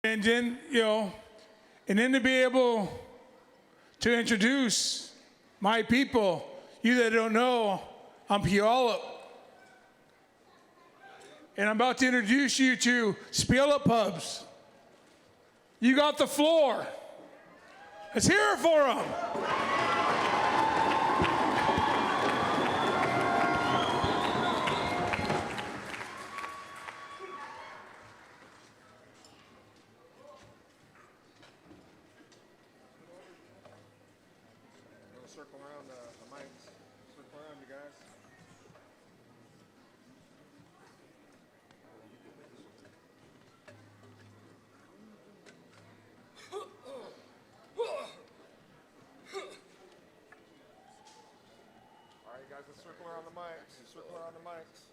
engine, and then to be able to introduce my people. You that don't know, I'm Puyallup. And I'm about to introduce you to Puyallup pubs. You got the floor. Let's hear it for them. Circle around the mics. Circle around, you guys. All right, guys, let's circle around the mics. Circle around the mics.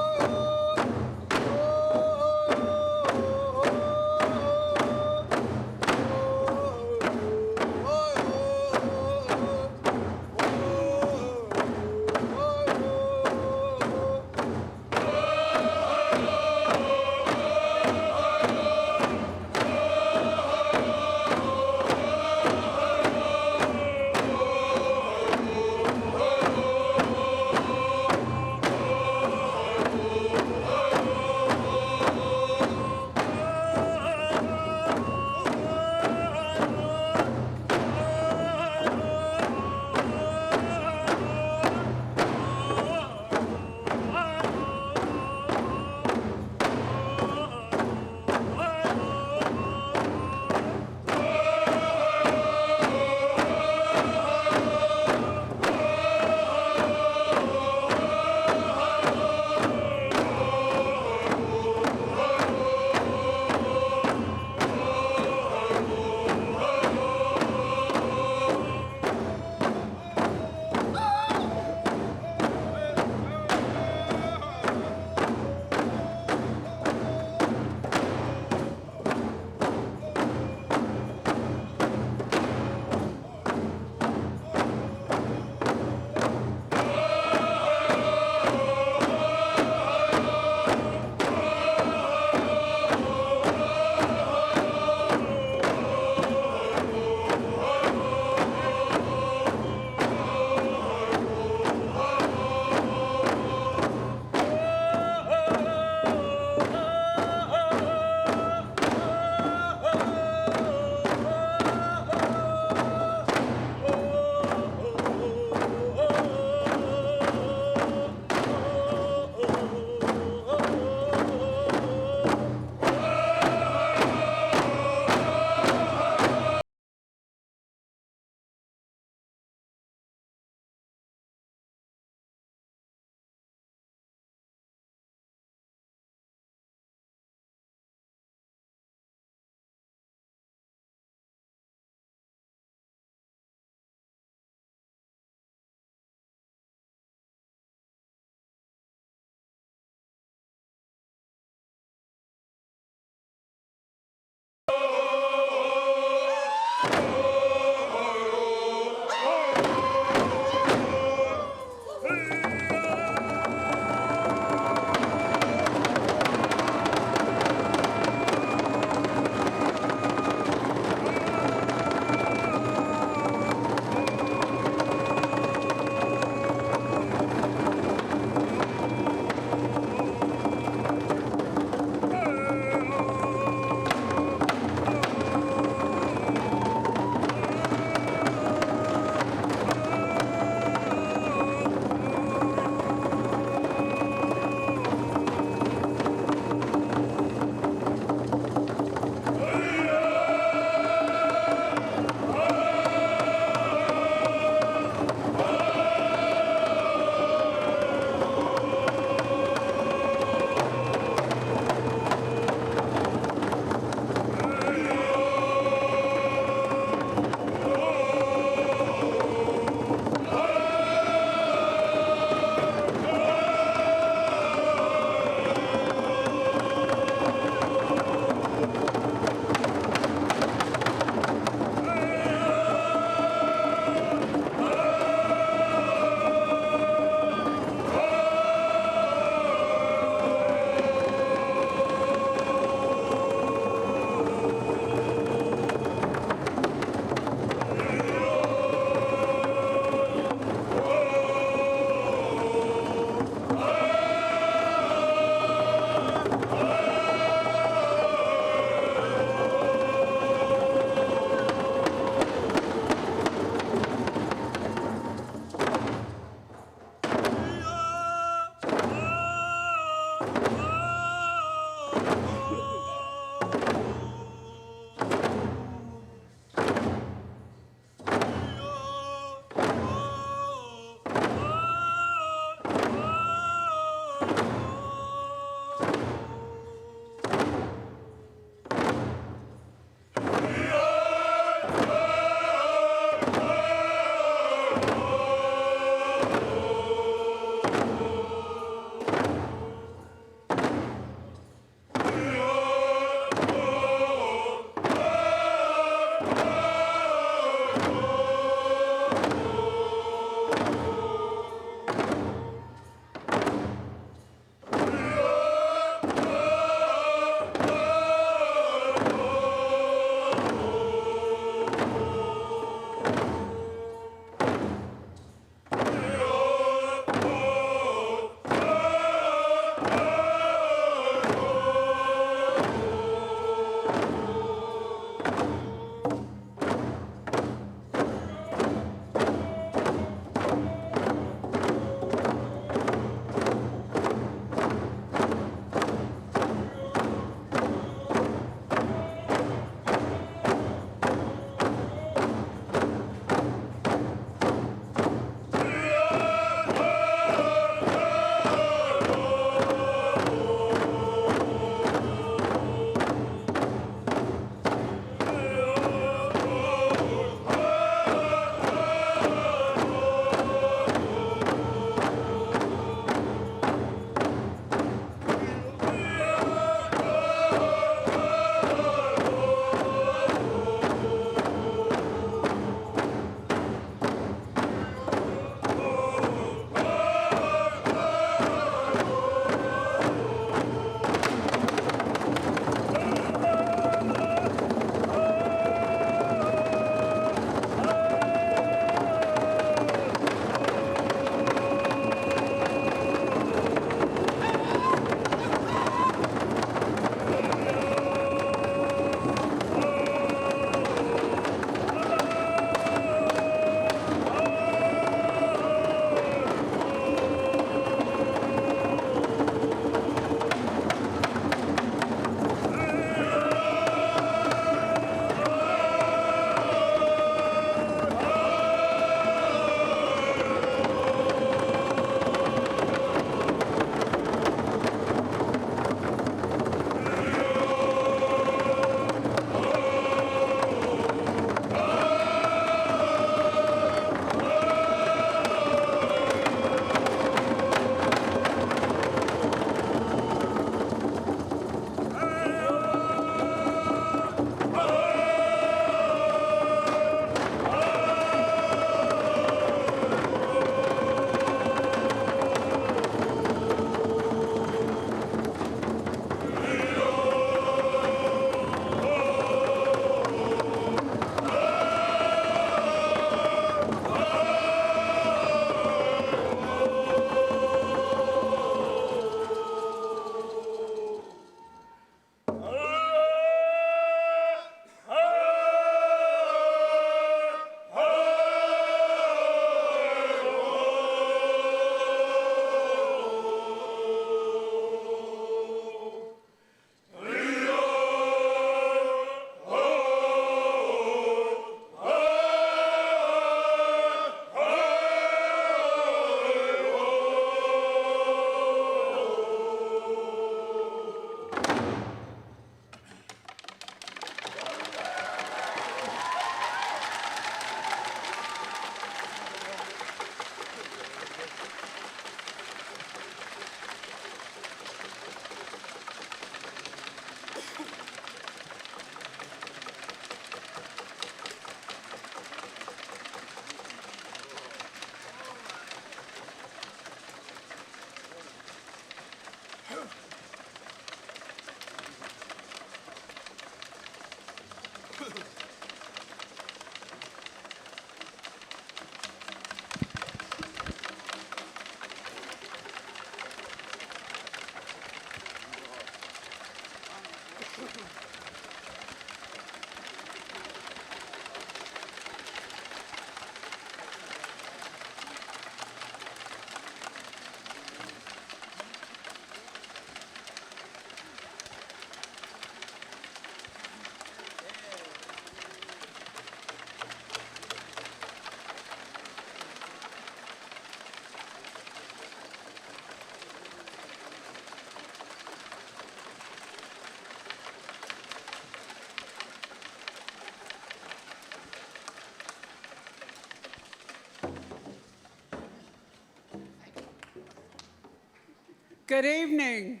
Good evening.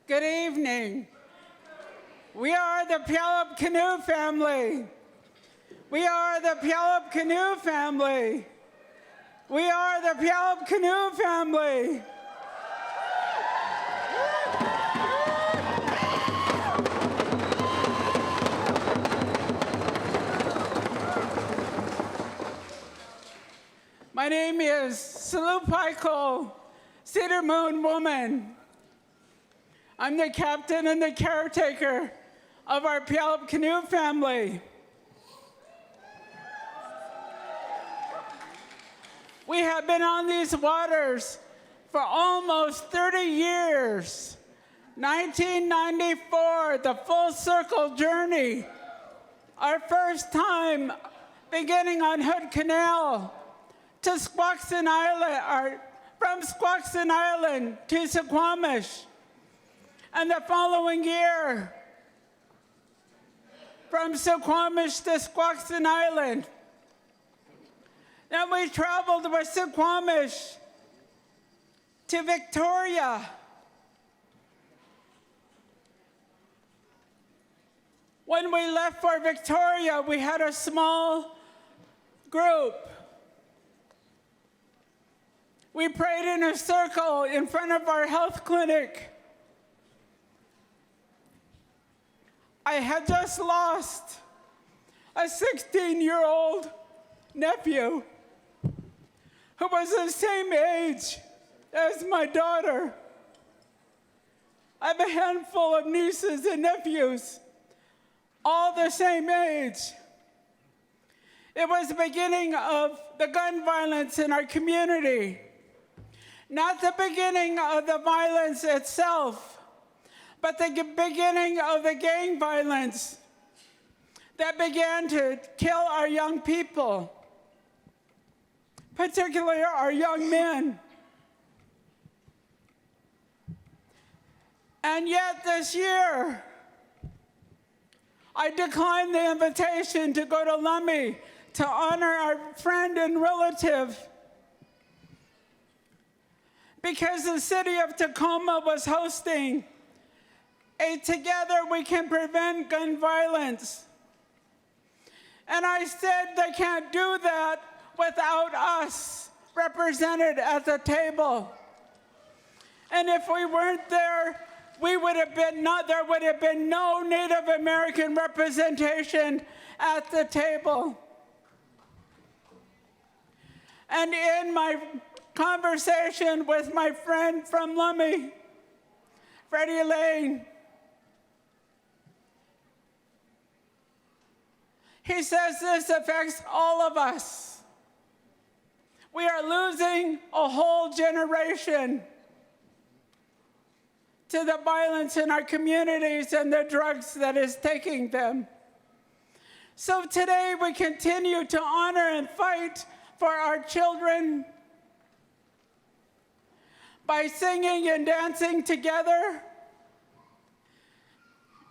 Good evening. We are the Puyallup Canoe family. We are the Puyallup Canoe family. We are the Puyallup Canoe family. My name is Salupaiko, Cedar Moon Woman. I'm the captain and the caretaker of our Puyallup Canoe family. We have been on these waters for almost 30 years. 1994, the full circle journey. Our first time beginning on Hood Canal to Squaxin Island, or from Squaxin Island to Suquamish. And the following year, from Suquamish to Squaxin Island. Then we traveled with Suquamish to Victoria. When we left for Victoria, we had a small group. We prayed in a circle in front of our health clinic. I had just lost a 16-year-old nephew who was the same age as my daughter. I have a handful of nieces and nephews, all the same age. It was the beginning of the gun violence in our community. Not the beginning of the violence itself, but the beginning of the gang violence that began to kill our young people, particularly our young men. And yet this year, I declined the invitation to go to Lummi to honor our friend and relative because the city of Tacoma was hosting a Together We Can Prevent Gun Violence. And I said they can't do that without us represented at the table. And if we weren't there, there would have been no Native American representation at the table. And in my conversation with my friend from Lummi, Freddie Lane, he says this affects all of us. We are losing a whole generation to the violence in our communities and the drugs that is taking them. So today we continue to honor and fight for our children by singing and dancing together,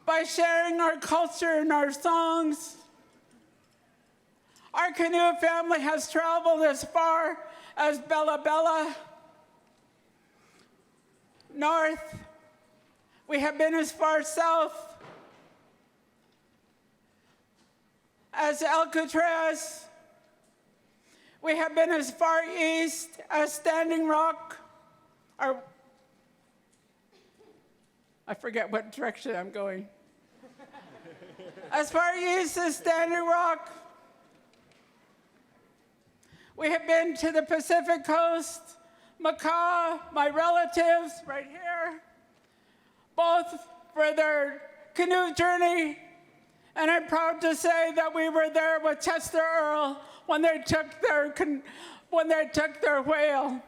by sharing our culture and our songs. Our canoe family has traveled as far as Bella Bella, north. We have been as far south as Alcatraz. We have been as far east as Standing Rock. I forget what direction I'm going. As far east as Standing Rock. We have been to the Pacific Coast, Macau, my relatives right here, both for their canoe journey. And I'm proud to say that we were there with Chester Earl when they took their whale.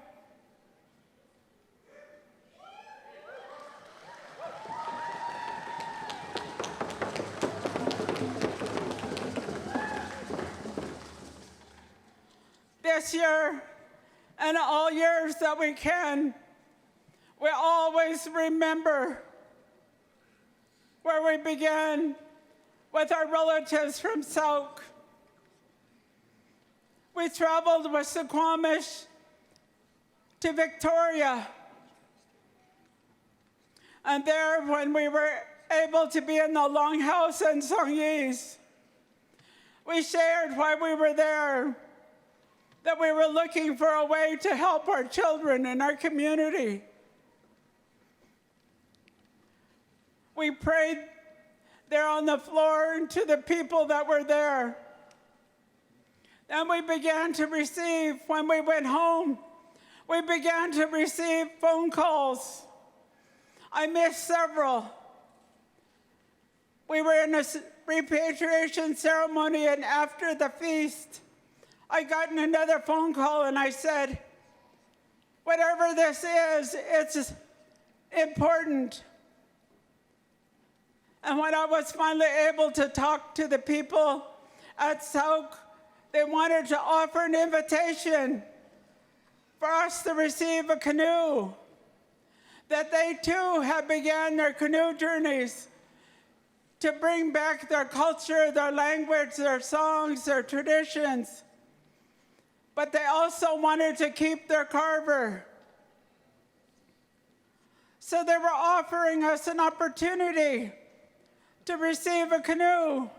This year, and all years that we can, we always remember where we began with our relatives from Sauk. We traveled with Suquamish to Victoria. And there, when we were able to be in the Longhouse in Songyees, we shared while we were there that we were looking for a way to help our children in our community. We prayed there on the floor to the people that were there. Then we began to receive, when we went home, we began to receive phone calls. I missed several. We were in a repatriation ceremony, and after the feast, I got another phone call, and I said, whatever this is, it's important. And when I was finally able to talk to the people at Sauk, they wanted to offer an invitation for us to receive a canoe, that they too have began their canoe journeys to bring back their culture, their language, their songs, their traditions. But they also wanted to keep their carver. So they were offering us an opportunity to receive a canoe.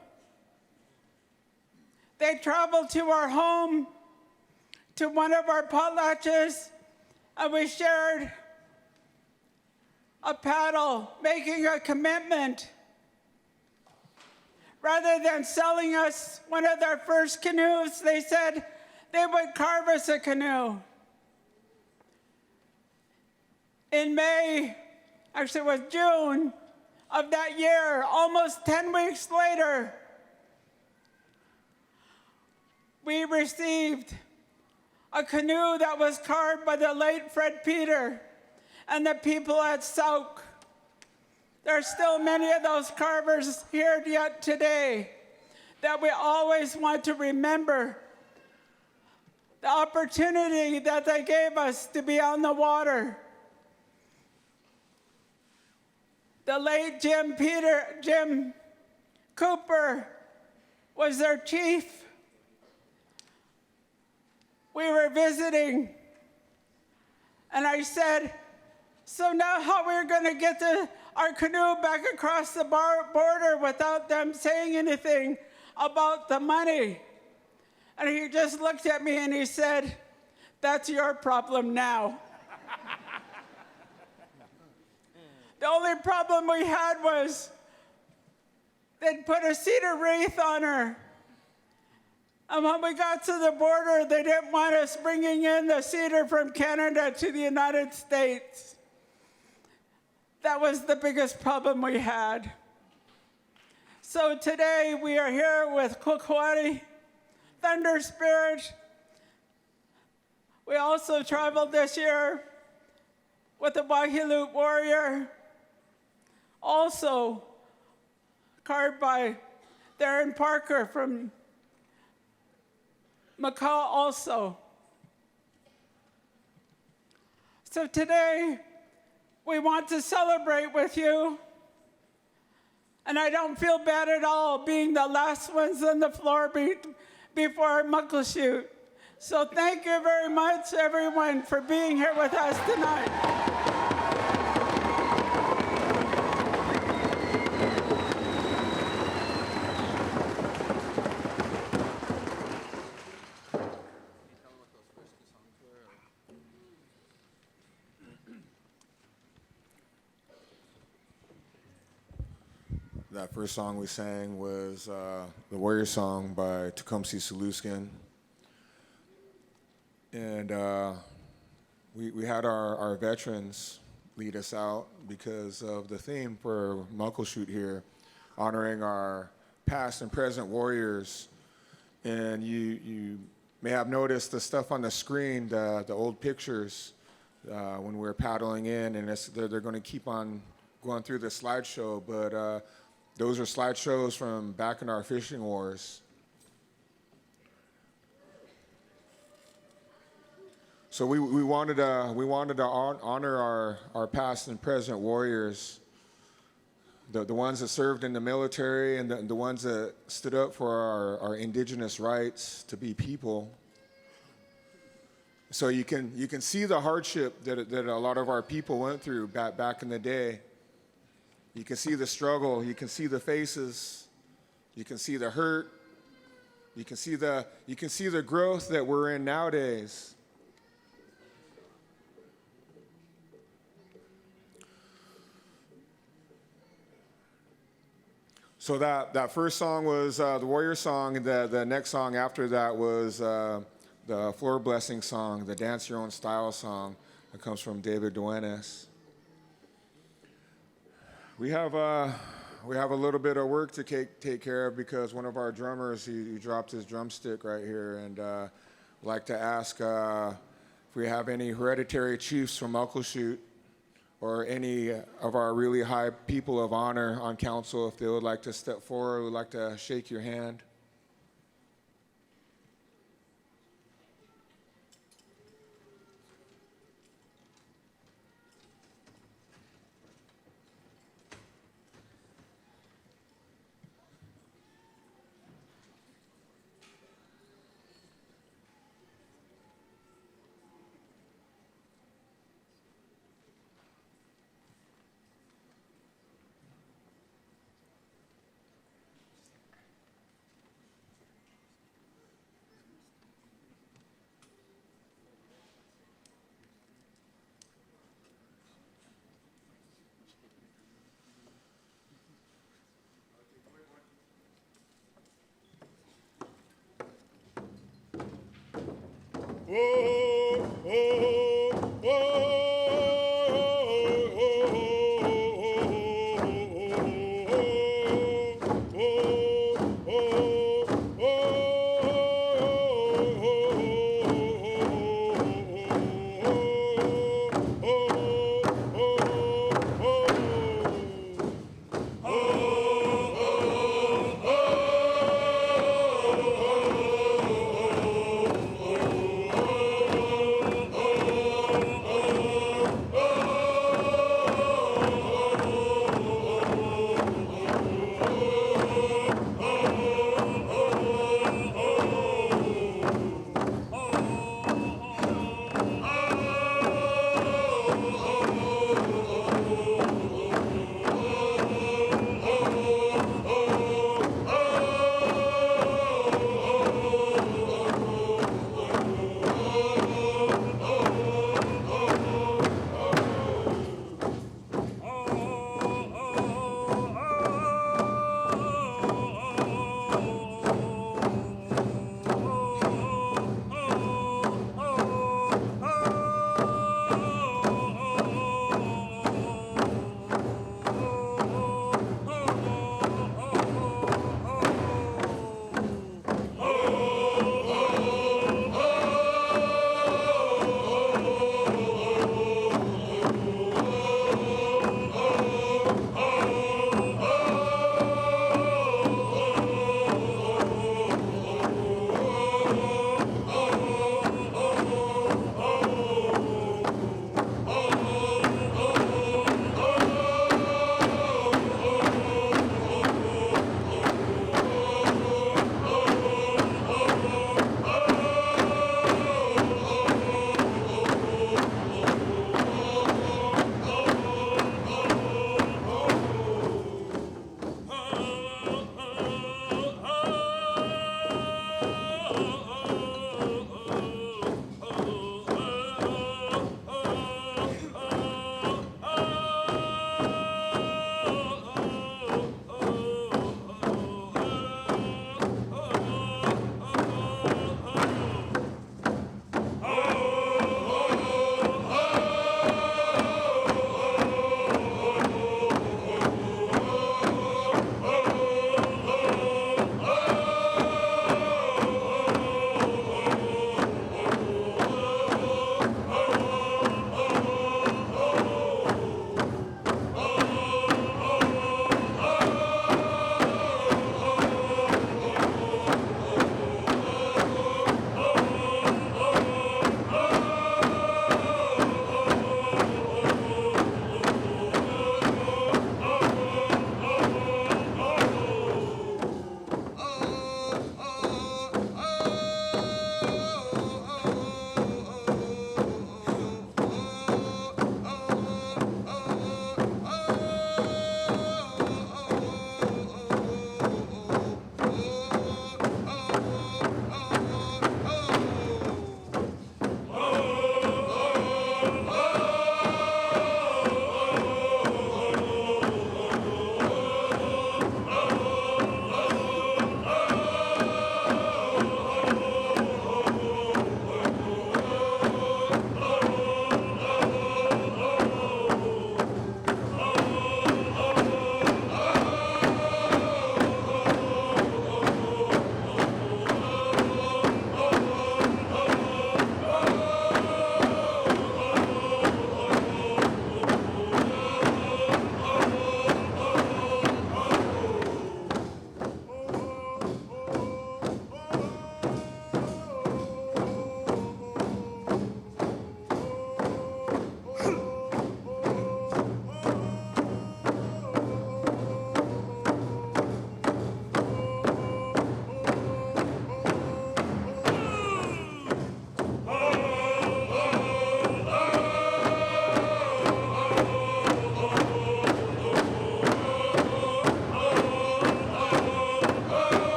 They traveled to our home, to one of our potlatches, and we shared a paddle, making a commitment. Rather than selling us one of their first canoes, they said they would carve us a canoe. In May, actually it was June of that year, almost 10 weeks later, we received a canoe that was carved by the late Fred Peter and the people at Sauk. There are still many of those carvers here yet today that we always want to remember the opportunity that they gave us to be on the water. The late Jim Cooper was their chief. We were visiting, and I said, so now how we're going to get our canoe back across the border without them saying anything about the money? And he just looked at me and he said, that's your problem now. The only problem we had was they'd put a cedar wreath on her. And when we got to the border, they didn't want us bringing in the cedar from Canada to the United States. That was the biggest problem we had. So today we are here with Kukwati, Thunder Spirit. We also traveled this year with the Puyallup warrior, also carved by Darren Parker from Macau also. So today, we want to celebrate with you, and I don't feel bad at all being the last ones on the floor before Muckleshoot. So thank you very much, everyone, for being here with us tonight. That first song we sang was the Warrior Song by Tecumseh Saluskin. And we had our veterans lead us out because of the theme for Muckleshoot here, honoring our past and present warriors. And you may have noticed the stuff on the screen, the old pictures when we were paddling in, and they're going to keep on going through the slideshow, but those are slideshows from back in our fishing wars. So we wanted to honor our past and present warriors, the ones that served in the military and the ones that stood up for our indigenous rights to be people. So you can see the hardship that a lot of our people went through back in the day. You can see the struggle. You can see the faces. You can see the hurt. You can see the growth that we're in nowadays. So that first song was the Warrior song, and the next song after that was the Floor Blessing song, the Dance Your Own Style song that comes from David Duenas. We have a little bit of work to take care of because one of our drummers, he dropped his drumstick right here, and I'd like to ask if we have any hereditary chiefs from Muckleshoot or any of our really high people of honor on council, if they would like to step forward, would like to shake your hand.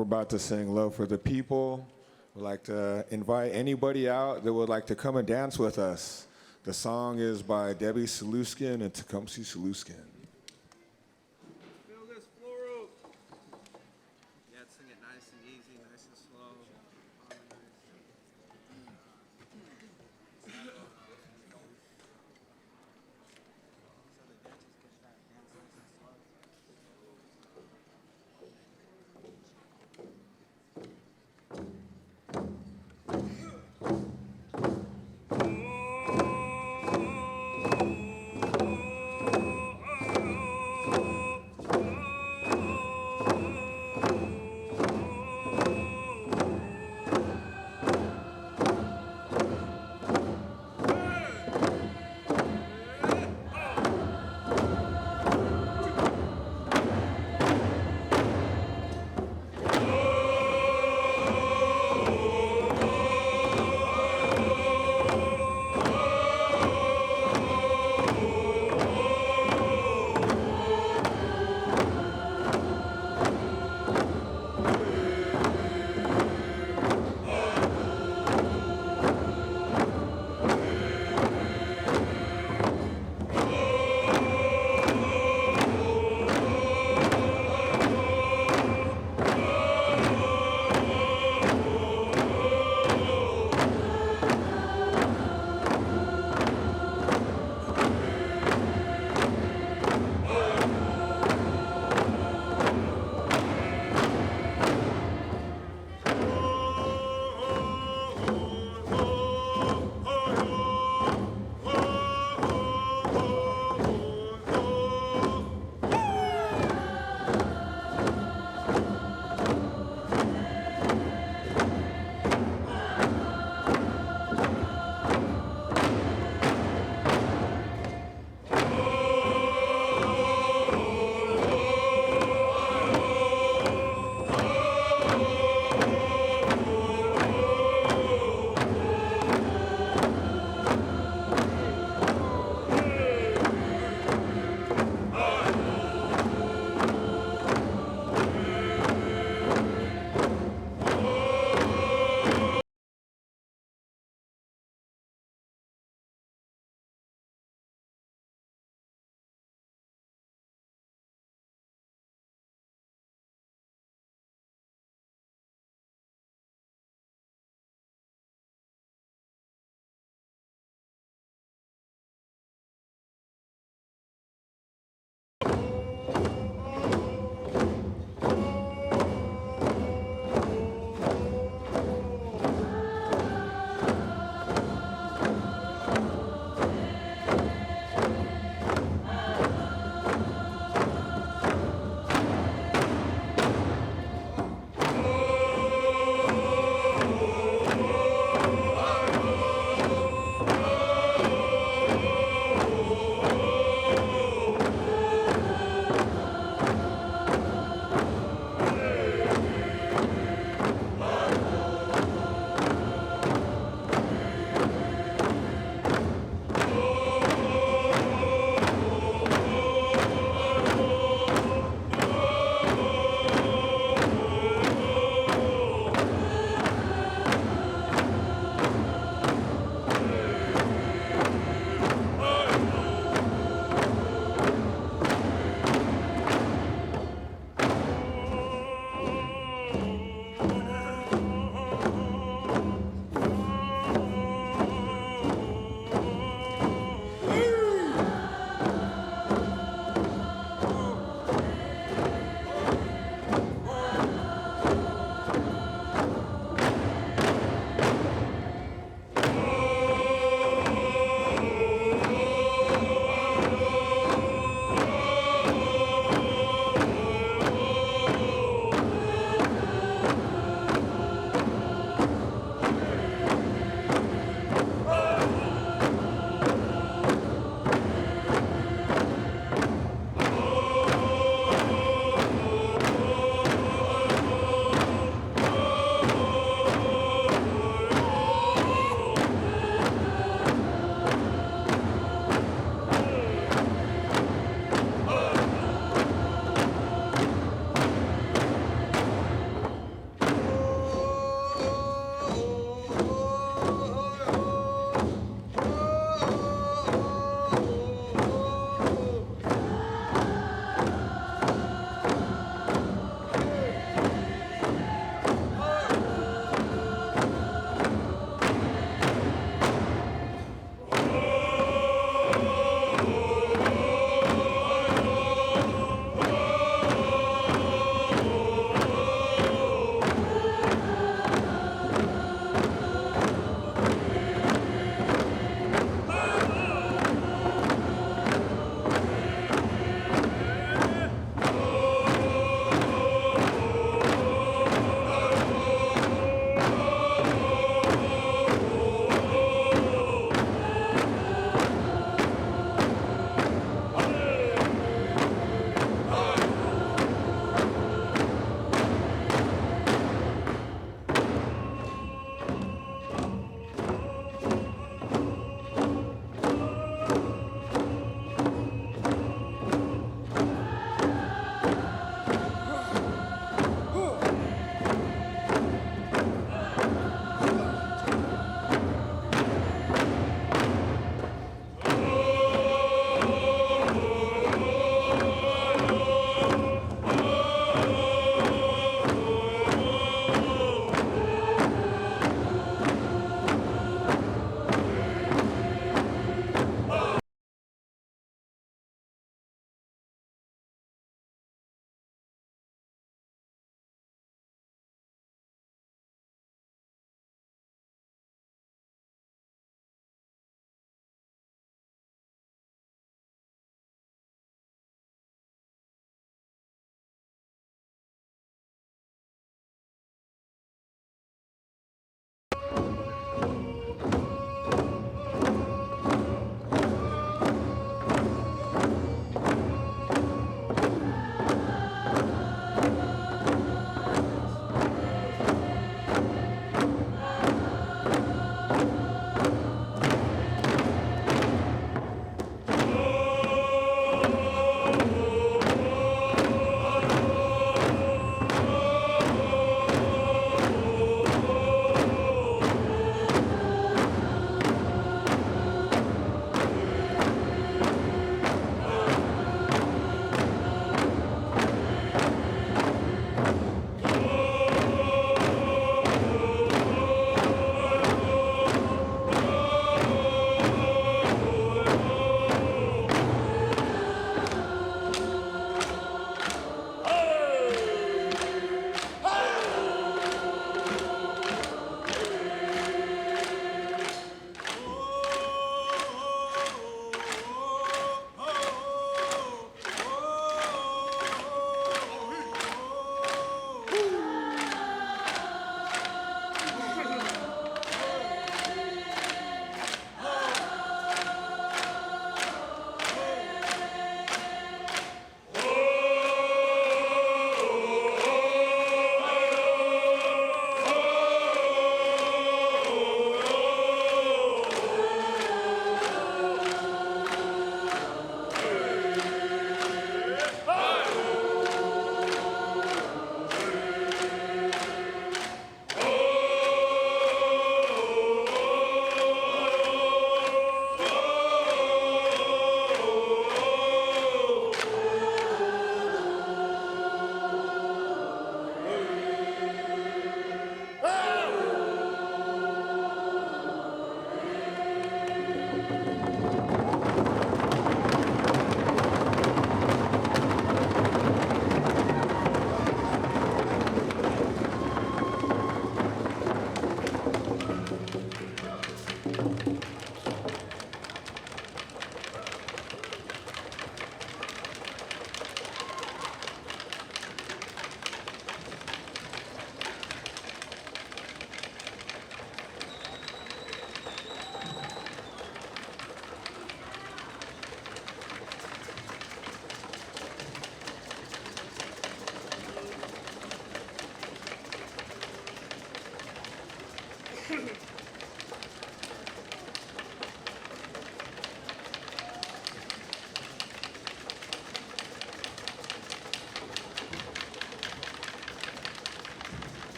We're about to sing Love for the People. We'd like to invite anybody out that would like to come and dance with us. The song is by Debbie Saluskin and Tecumseh Saluskin. Feel this floral. Yeah, sing it nice and easy, nice and slow.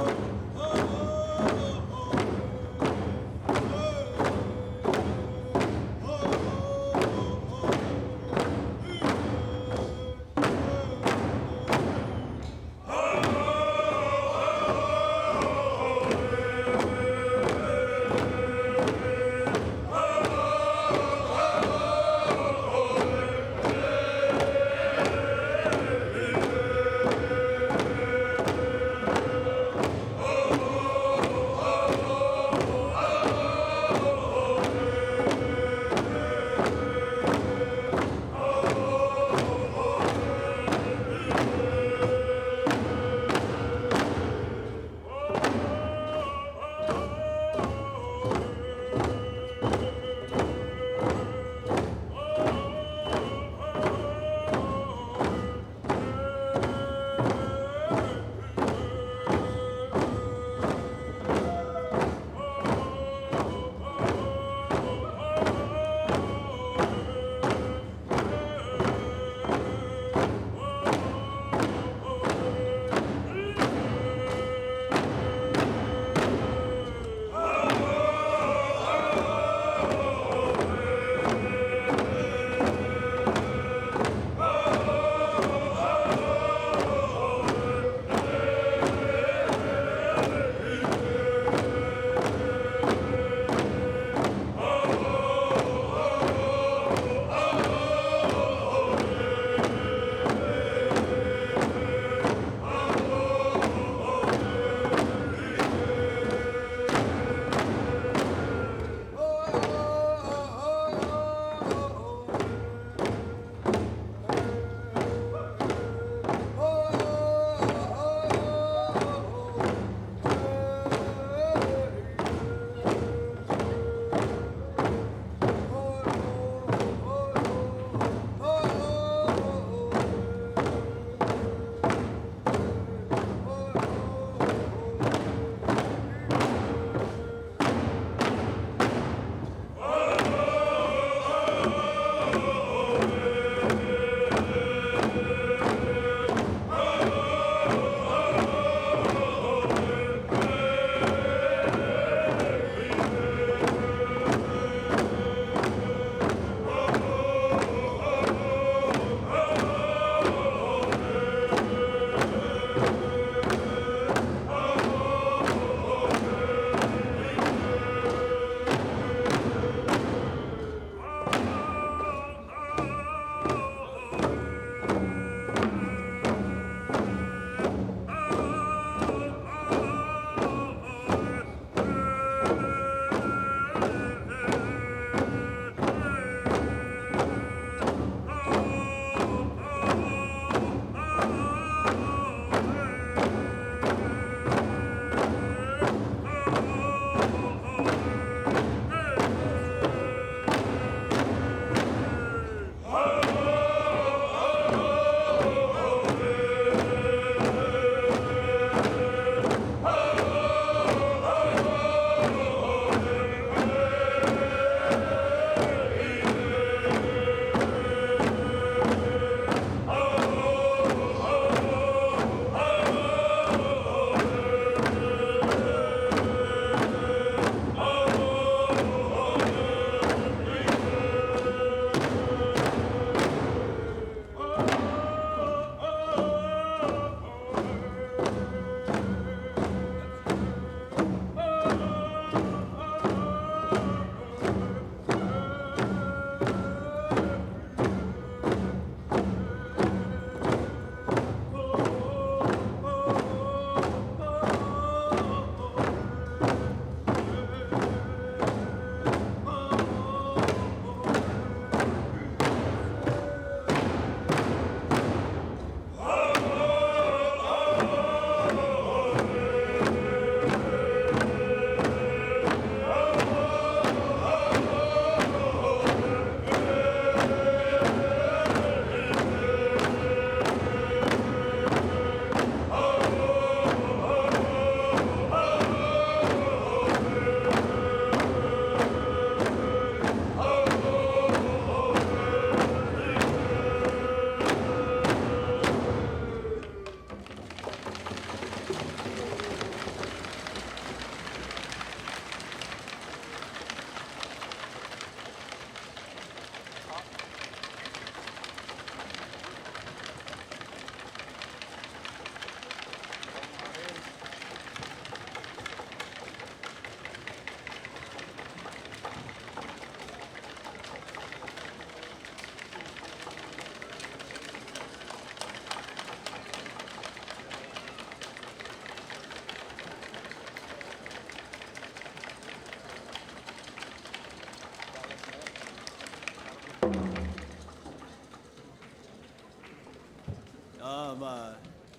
Oh!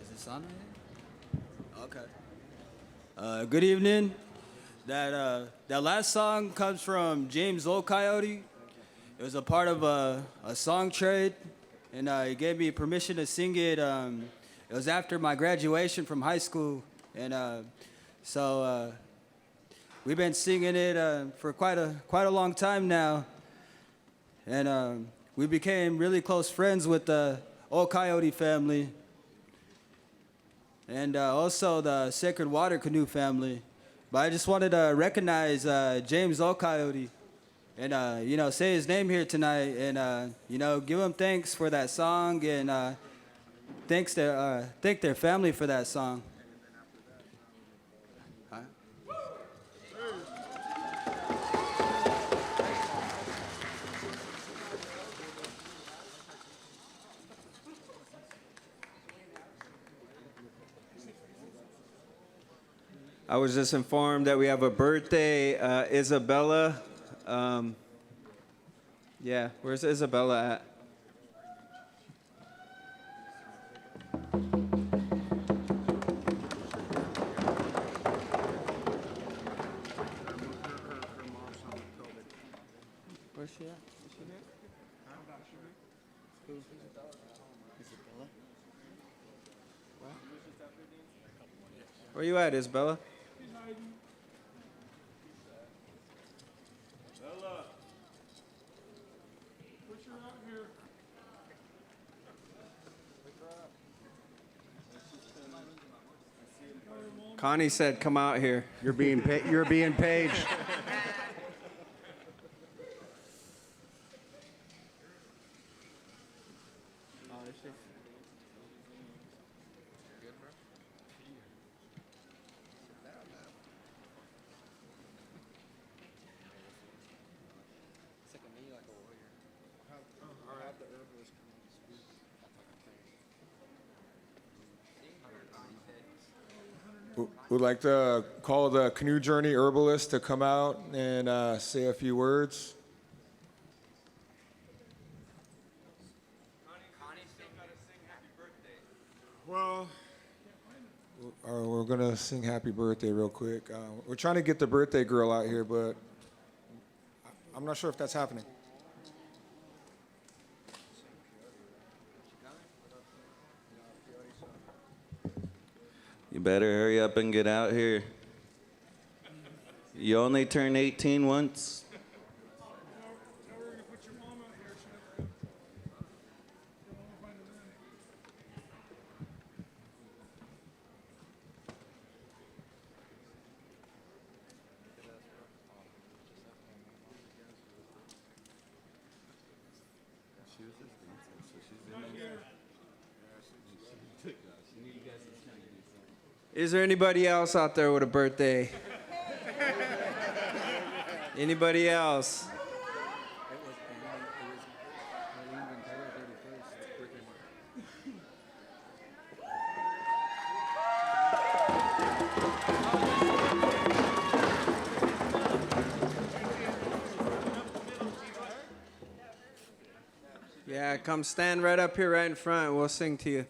Is this on there? Okay. Good evening. That last song comes from James Old Coyote. It was a part of a song trade, and he gave me permission to sing it. It was after my graduation from high school, and so we've been singing it for quite a long time now, and we became really close friends with the Old Coyote family, and also the Sacred Water Canoe family. But I just wanted to recognize James Old Coyote and, say his name here tonight and, give him thanks for that song and thank their family for that song. I was just informed that we have a birthday, Isabella. Yeah, where's Isabella at? Where's she at? Where you at, Isabella? Connie said, "Come out here." You're being paged. We'd like to call the Canoe Journey herbalist to come out and say a few words. Well, we're going to sing happy birthday real quick. We're trying to get the birthday girl out here, but I'm not sure if that's happening. You better hurry up and get out here. You only turn 18 once. Is there anybody else out there with a birthday? Anybody else? Yeah, come stand right up here right in front. We'll sing to you.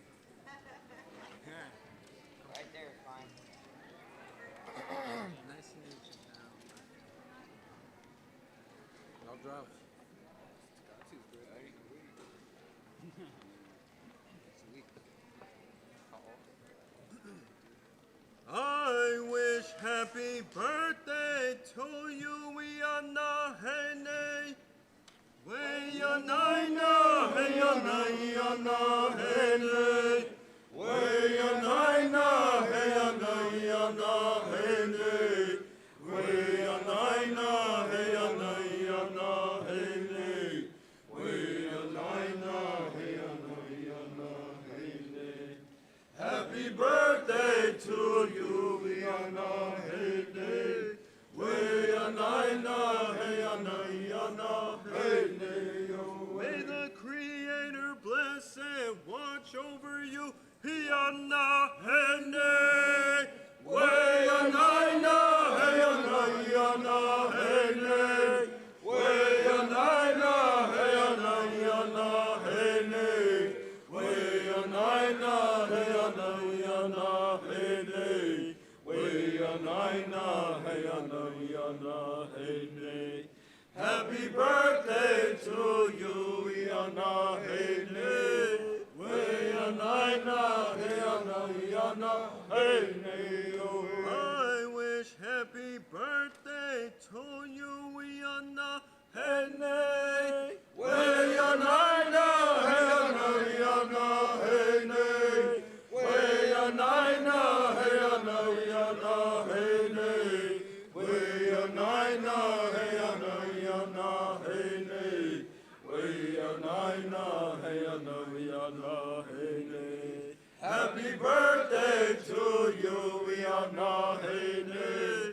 I wish happy birthday to you, we are not hene. We are nine, hey, are hene. We are nine, hey, are hene. We are nine, hey, are hene. We are nine, hey, hene. Happy birthday to you, we are not hene. We are nine, hey, may the Creator bless and watch over you. He are not hene. We are nine, hey, hene. We are nine, hey, Happy birthday to you, Iana, hey, nay. I wish happy birthday to you, Iana, hey, nay. Happy birthday to you, Iana, hey, nay.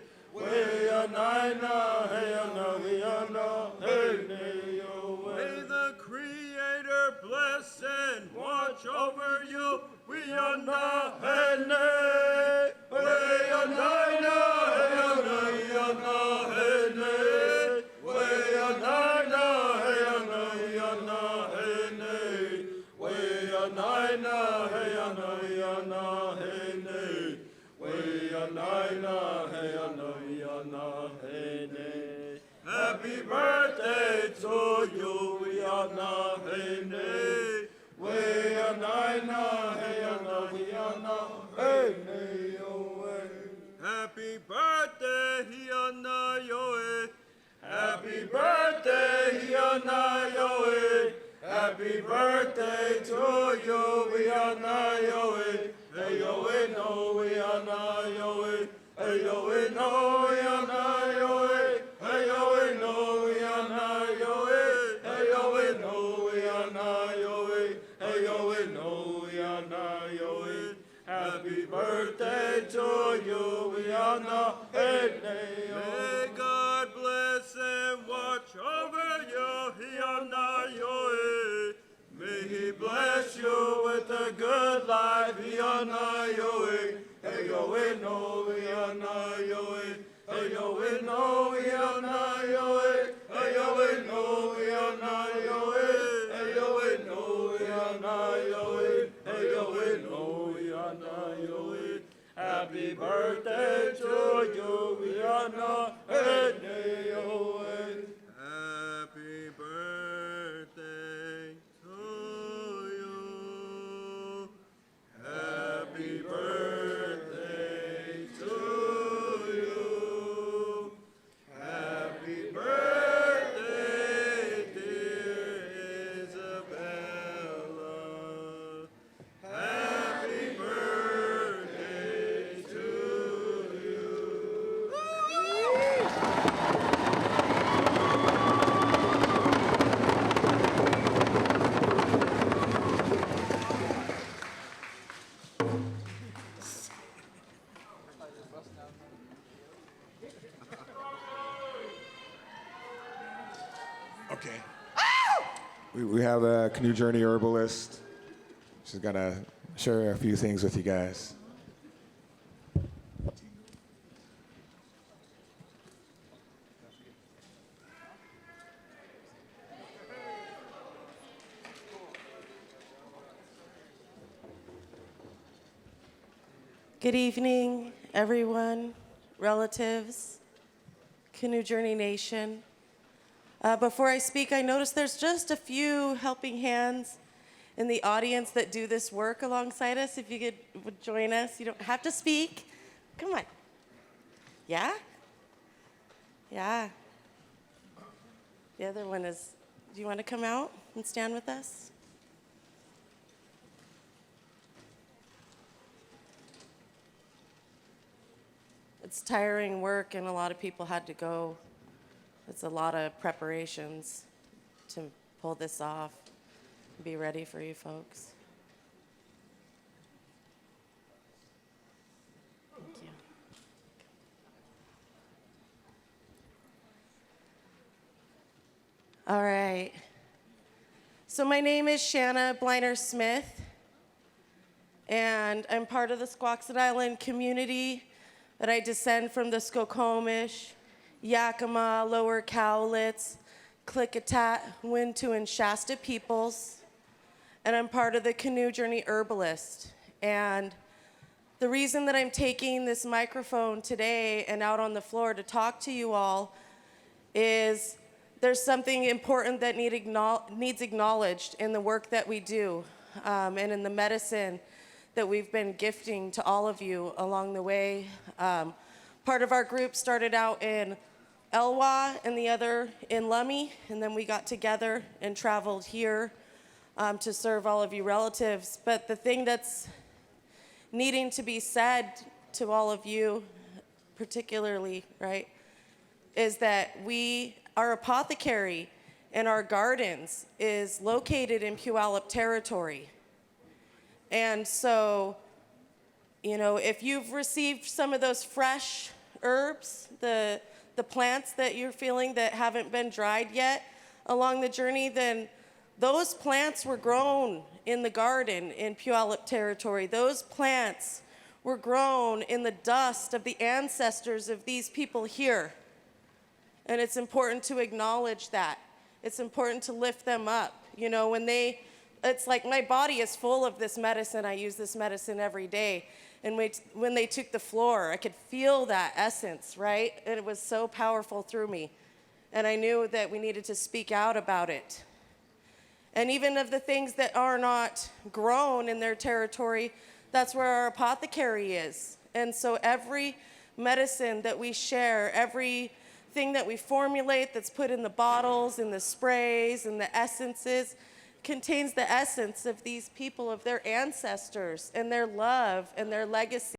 May the Creator bless and watch over you, Iana, hey, nay. Happy birthday to you, Iana, hey, nay. Happy birthday, Iana, yoe. Happy birthday, Iana, yoe. Happy birthday to you, Iana, yoe. Hey, yoe, no, Iana, yoe. Hey, yoe, no, Iana, yoe. Hey, yoe, no, Iana, yoe. Hey, yoe, no, Iana, yoe. Hey, yoe, no, Iana, yoe. Happy birthday to you, Iana, hey, may God bless and watch over you, Iana, yoe. May He bless you with a good life, Iana, yoe. Hey, yoe, no, Iana, yoe. Hey, yoe, no, Iana, yoe. Hey, yoe, no, Iana, yoe. Hey, yoe, no, Iana, yoe. Hey, yoe, no, Iana, yoe. Happy birthday to you, Iana, hey, yoe. Happy birthday to you. Happy birthday to you. Happy birthday, dear Isabella. Happy birthday to you. Okay. We have a Canoe Journey herbalist. She's gonna share a few things with you guys. Good evening, everyone, relatives, Canoe Journey Nation. Before I speak, I noticed there's just a few helping hands in the audience that do this work alongside us. If you would join us, you don't have to speak. Come on. Yeah? Yeah. The other one is, do you want to come out and stand with us? It's tiring work, and a lot of people had to go. It's a lot of preparations to pull this off and be ready for you folks. Thank you. All right. So my name is Shanna Bliner-Smith, and I'm part of the Squaxin Island community, that I descend from the Skokomish, Yakima, Lower Cowlitz, Klickitat, Wintu, and Shasta peoples. And I'm part of the Canoe Journey Herbalist. And The reason that I'm taking this microphone today and out on the floor to talk to you all is there's something important that needs acknowledged in the work that we do, and in the medicine that we've been gifting to all of you along the way. Part of our group started out in Elwha and the other in Lummi, and then we got together and traveled here to serve all of you relatives. But the thing that's needing to be said to all of you, particularly, right, is that our apothecary and our gardens is located in Puyallup territory. And so, you know, if you've received some of those fresh herbs, the plants that you're feeling that haven't been dried yet along the journey, then those plants were grown in the garden in Puyallup territory. Those plants were grown in the dust of the ancestors of these people here. And it's important to acknowledge that. It's important to lift them up. You know, it's like my body is full of this medicine. I use this medicine every day. And when they took the floor, I could feel that essence, right? And it was so powerful through me. And I knew that we needed to speak out about it. And even of the things that are not grown in their territory, that's where our apothecary is. And so every medicine that we share, everything that we formulate that's put in the bottles, in the sprays, and the essences, contains the essence of these people, of their ancestors, and their love and their legacy.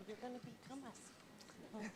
You're going to become us. Oh. Yeah.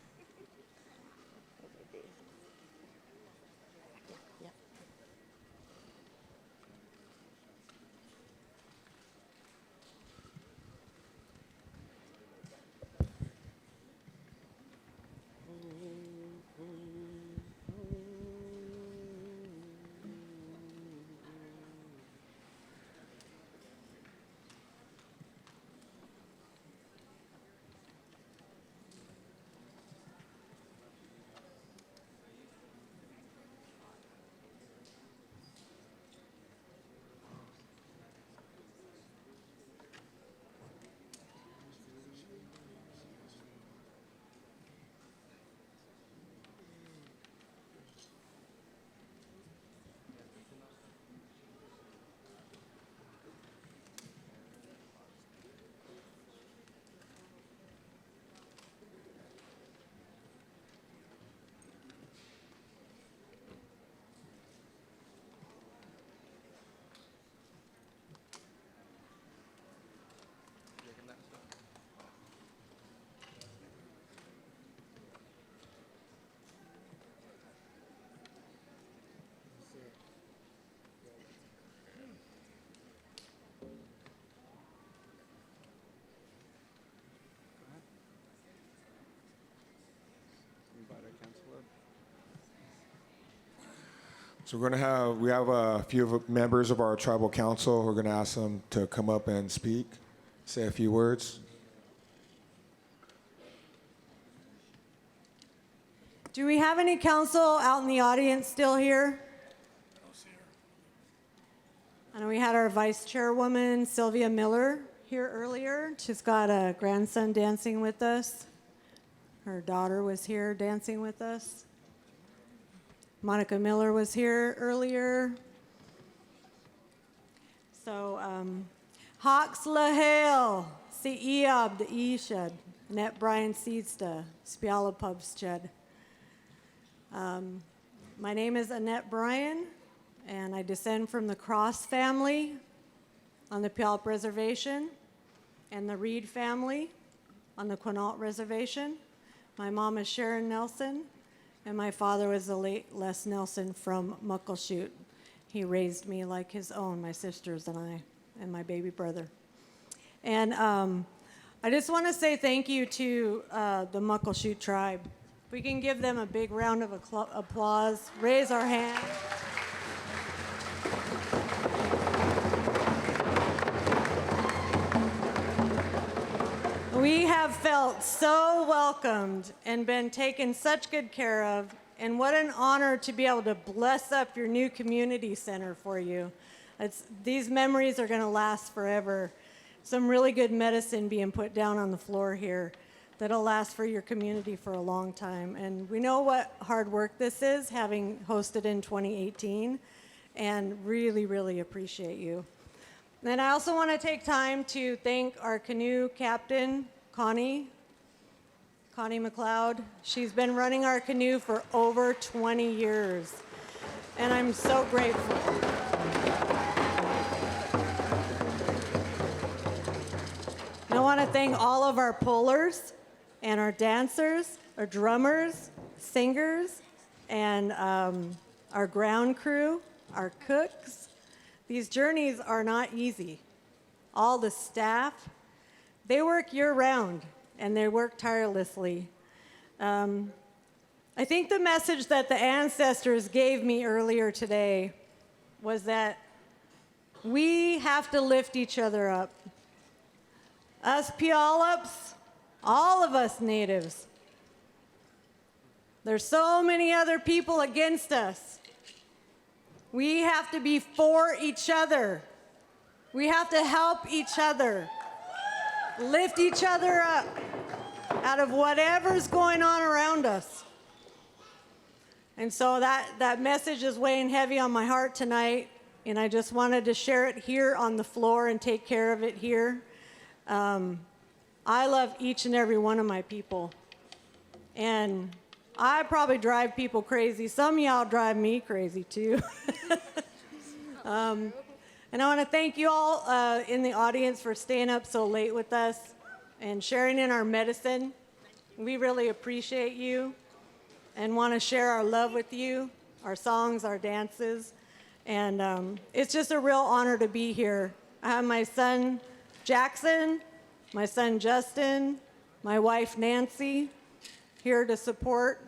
So we have a few members of our tribal council. We're going to ask them to come up and speak, say a few words. Do we have any council out in the audience still here? I know we had our vice chairwoman, Sylvia Miller, here earlier. She's got a grandson dancing with us. Her daughter was here dancing with us. Monica Miller was here earlier. So, Hawks Lahale, si Iab the Ishad, Net Brian Seedsta, Spiala Pubsched. My name is Annette Bryan, and I descend from the Cross family on the Puyallup Reservation and the Reed family on the Quinault Reservation. My mom is Sharon Nelson, and my father was the late Les Nelson from Muckleshoot. He raised me like his own, my sisters and I, and my baby brother. And I just want to say thank you to the Muckleshoot tribe we can give them a big round of applause, raise our hands. We have felt so welcomed and been taken such good care of, and what an honor to be able to bless up your new community center for you. These memories are going to last forever. Some really good medicine being put down on the floor here that'll last for your community for a long time. And we know what hard work this is, having hosted in 2018, and really, really appreciate you. And I also want to take time to thank our canoe captain, Connie McLeod. She's been running our canoe for over 20 years, and I'm so grateful. And I want to thank all of our pullers and our dancers, our drummers, singers, and our ground crew, our cooks. These journeys are not easy. All the staff, they work year-round, and they work tirelessly. I think the message that the ancestors gave me earlier today was that we have to lift each other up. Us Puyallups, all of us natives. There's so many other people against us. We have to be for each other. We have to help each other, lift each other up out of whatever's going on around us. And so that message is weighing heavy on my heart tonight, and I just wanted to share it here on the floor and take care of it here. I love each and every one of my people, and I probably drive people crazy. Some of y'all drive me crazy too. And I want to thank you all in the audience for staying up so late with us and sharing in our medicine. We really appreciate you and want to share our love with you, our songs, our dances. And it's just a real honor to be here. I have my son, Jackson, my son, Justin, my wife, Nancy, here to support.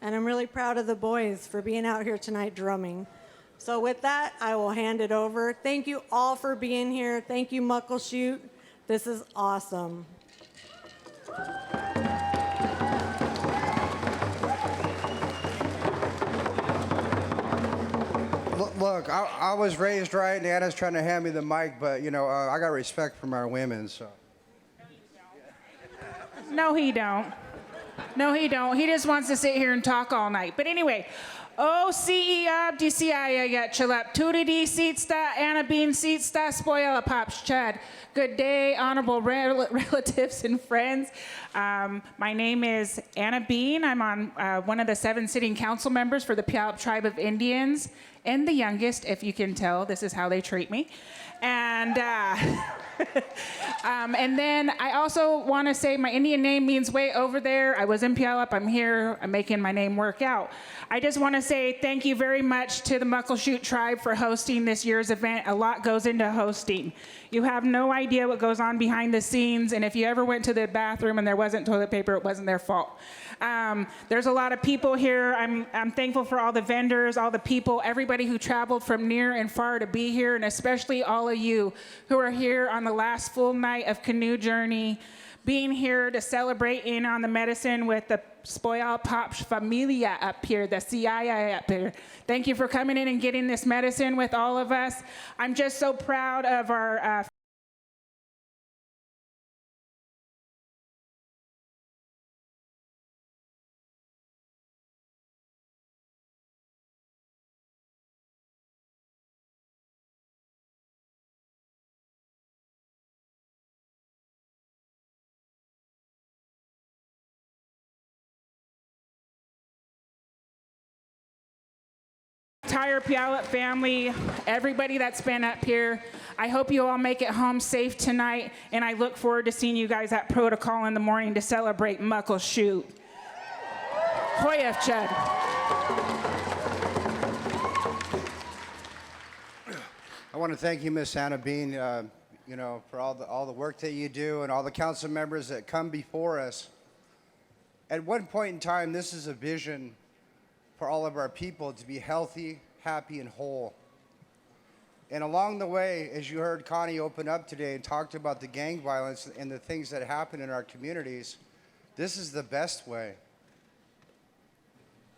And I'm really proud of the boys for being out here tonight drumming. So with that, I will hand it over. Thank you all for being here. Thank you, Muckleshoot. This is awesome. Look, I was raised right, and Anna's trying to hand me the mic, but, you know, I got respect from our women, so. No, he don't. No, he don't. He just wants to sit here and talk all night. But anyway, CEA DCI Chilap Tudidi Seatsta Anna Bean Seatsta Spoila Pops Chad. Good day, honorable relatives and friends. My name is Anna Bean. I'm on one of the 7 sitting council members for the Puyallup Tribe of Indians, and the youngest, if you can tell. This is how they treat me. And and then I also want to say my Indian name means way over there. I was in Puyallup. I'm here. I'm making my name work out. I just want to say thank you very much to the Muckleshoot tribe for hosting this year's event. A lot goes into hosting. You have no idea what goes on behind the scenes, and if you ever went to the bathroom and there wasn't toilet paper, it wasn't their fault. There's a lot of people here. I'm thankful for all the vendors, all the people, everybody who traveled from near and far to be here, and especially all of you who are here on the last full night of Canoe Journey, being here to celebrate in on the medicine with the Spoil Pops Familia up here, the CII up here. Thank you for coming in and getting this medicine with all of us. I'm just so proud of our entire Puyallup family, everybody that's been up here. I hope you all make it home safe tonight, and I look forward to seeing you guys at Protocol in the morning to celebrate Muckleshoot. Hoyef Chud. I want to thank you, Miss Anna Bean, you know, for all the work that you do and all the council members that come before us At one point in time, this is a vision for all of our people to be healthy, happy, and whole. And along the way, as you heard Connie open up today and talked about the gang violence and the things that happen in our communities, this is the best way.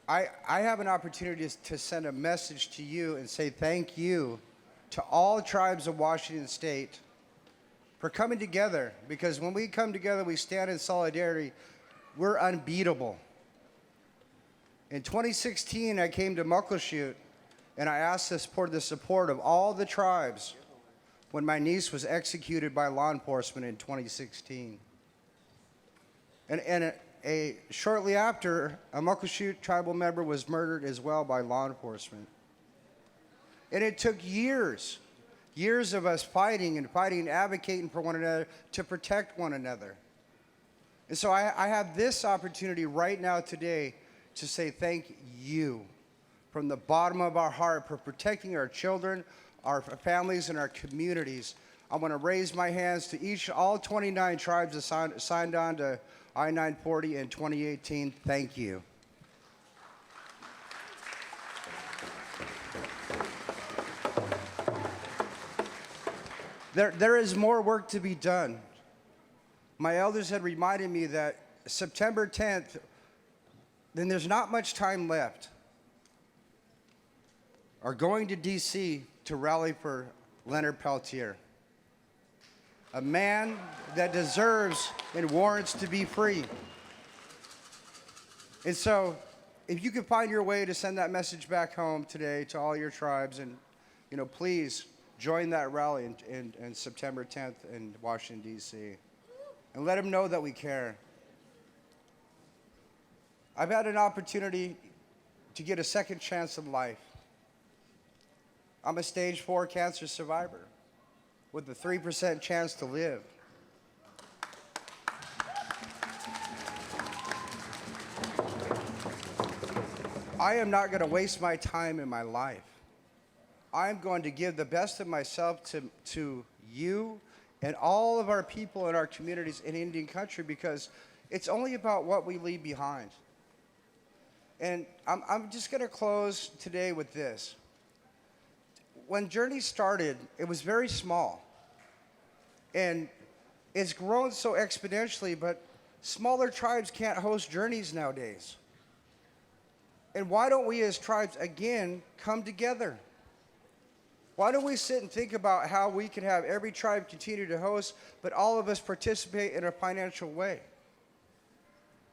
I have an opportunity to send a message to you and say thank you to all tribes of Washington State for coming together, because when we come together, we stand in solidarity, we're unbeatable. In 2016, I came to Muckleshoot, and I asked for the support of all the tribes when my niece was executed by law enforcement in 2016. And shortly after, a Muckleshoot tribal member was murdered as well by law enforcement. And it took years of us fighting and advocating for one another to protect one another. And so I have this opportunity right now today to say thank you from the bottom of our heart for protecting our children, our families, and our communities. I want to raise my hands to all 29 tribes that signed on to I-940 in 2018. Thank you. There is more work to be done. My elders had reminded me that September 10th, then there's not much time left, are going to D.C. to rally for Leonard Peltier, a man that deserves and warrants to be free. And so, if you could find your way to send that message back home today to all your tribes, and please join that rally in September 10th in Washington, D.C., and let them know that we care. I've had an opportunity to get a second chance in life. I'm a stage 4 cancer survivor with a 3% chance to live. I am not going to waste my time in my life. I'm going to give the best of myself to you and all of our people in our communities in Indian country, because it's only about what we leave behind. And I'm just going to close today with this. When Journey started, it was very small. And it's grown so exponentially, but smaller tribes can't host Journeys nowadays. And why don't we as tribes, again, come together? Why don't we sit and think about how we can have every tribe continue to host, but all of us participate in a financial way?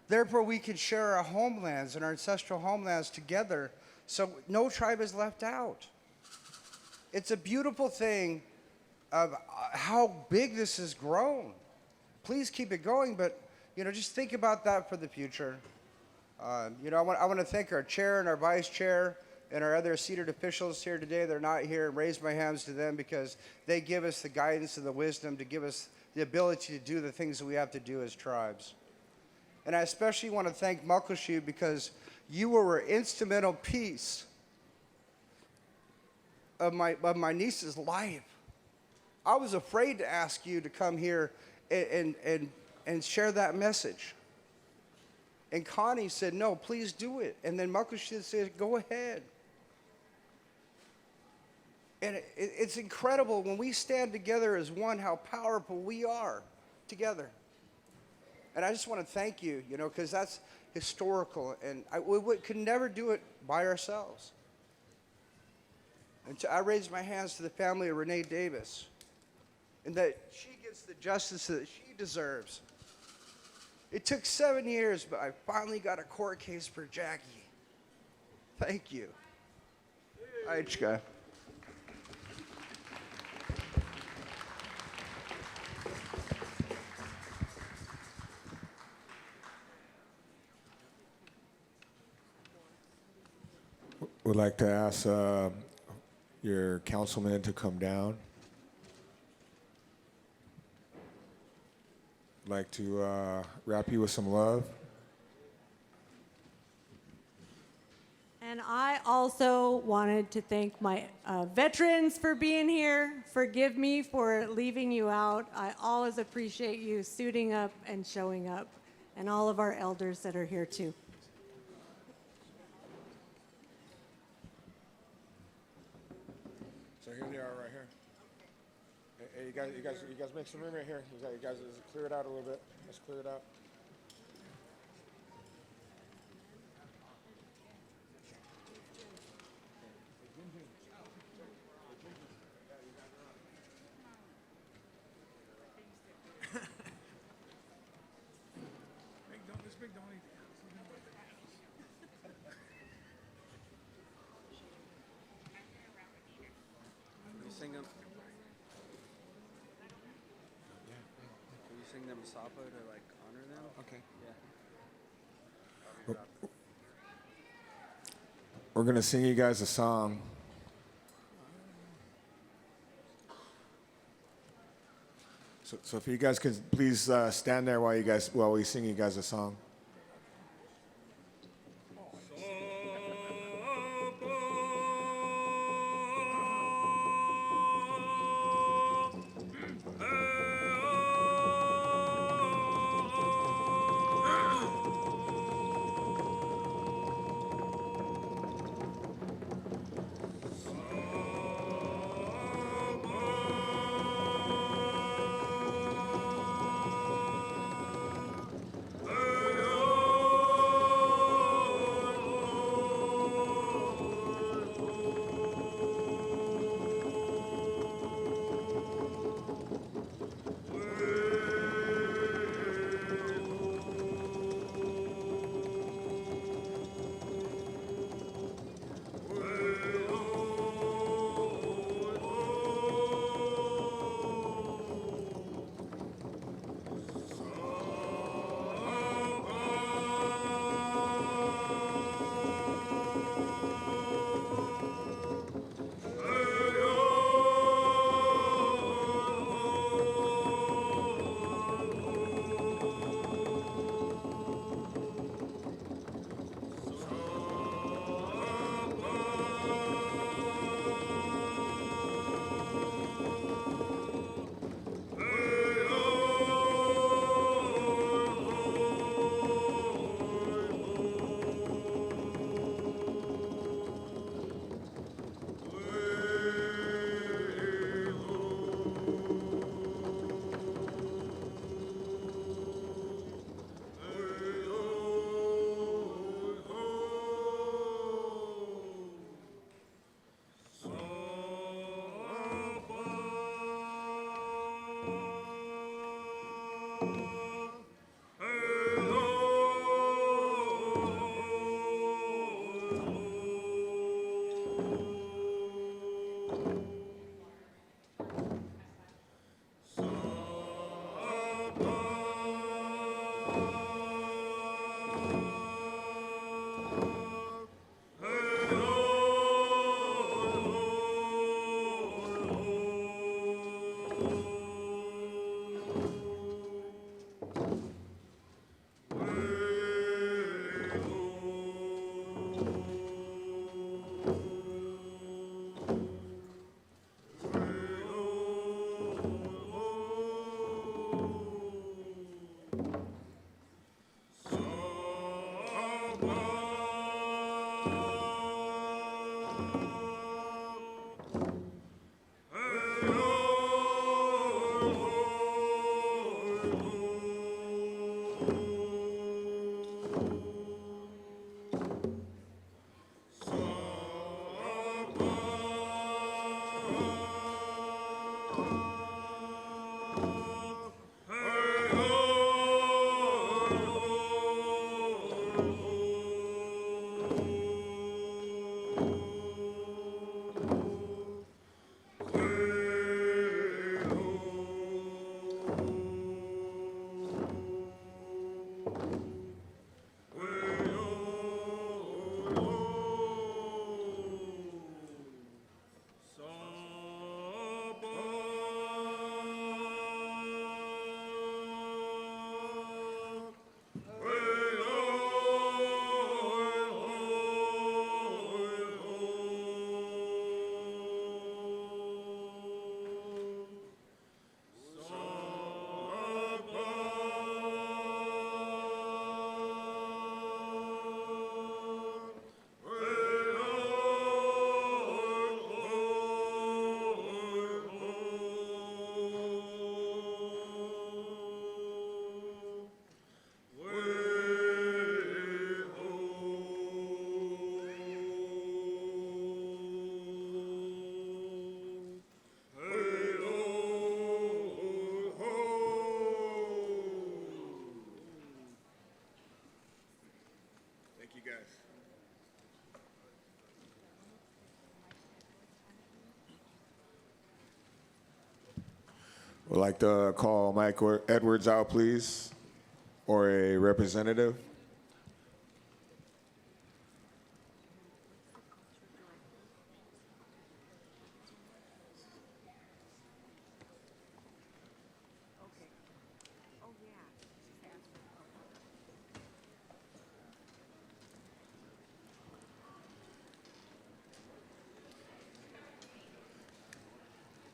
Therefore, we can share our homelands and our ancestral homelands together so no tribe is left out. It's a beautiful thing of how big this has grown. Please keep it going, but just think about that for the future. I want to thank our chair and our vice chair and our other seated officials here today. They're not here, and raise my hands to them, because they give us the guidance and the wisdom to give us the ability to do the things that we have to do as tribes. And I especially want to thank Muckleshoot, because you were an instrumental piece of my niece's life. I was afraid to ask you to come here and share that message. And Connie said, no, please do it. And then Muckleshoot said, go ahead. And it's incredible when we stand together as one, how powerful we are together. And I just want to thank you, because that's historical. And we could never do it by ourselves. And I raise my hands to the family of Renee Davis, and that she gets the justice that she deserves. It took 7 years, but I finally got a court case for Jackie. Thank you. All right, Chika. Would like to ask your councilman to come down. Like to wrap you with some love. And I also wanted to thank my veterans for being here. Forgive me for leaving you out. I always appreciate you suiting up and showing up. and all of our elders that are here too. So here they are right here. Hey, you guys make some room right here. You guys, let's clear it out a little bit. Let's clear it out. You sing them. Can you sing them Sapa to like honor them? Okay. Yeah. We're gonna sing you guys a song. So if you guys could please stand there while we sing you guys a song. Hey, Would like to call Mike Edwards out, please, or a representative.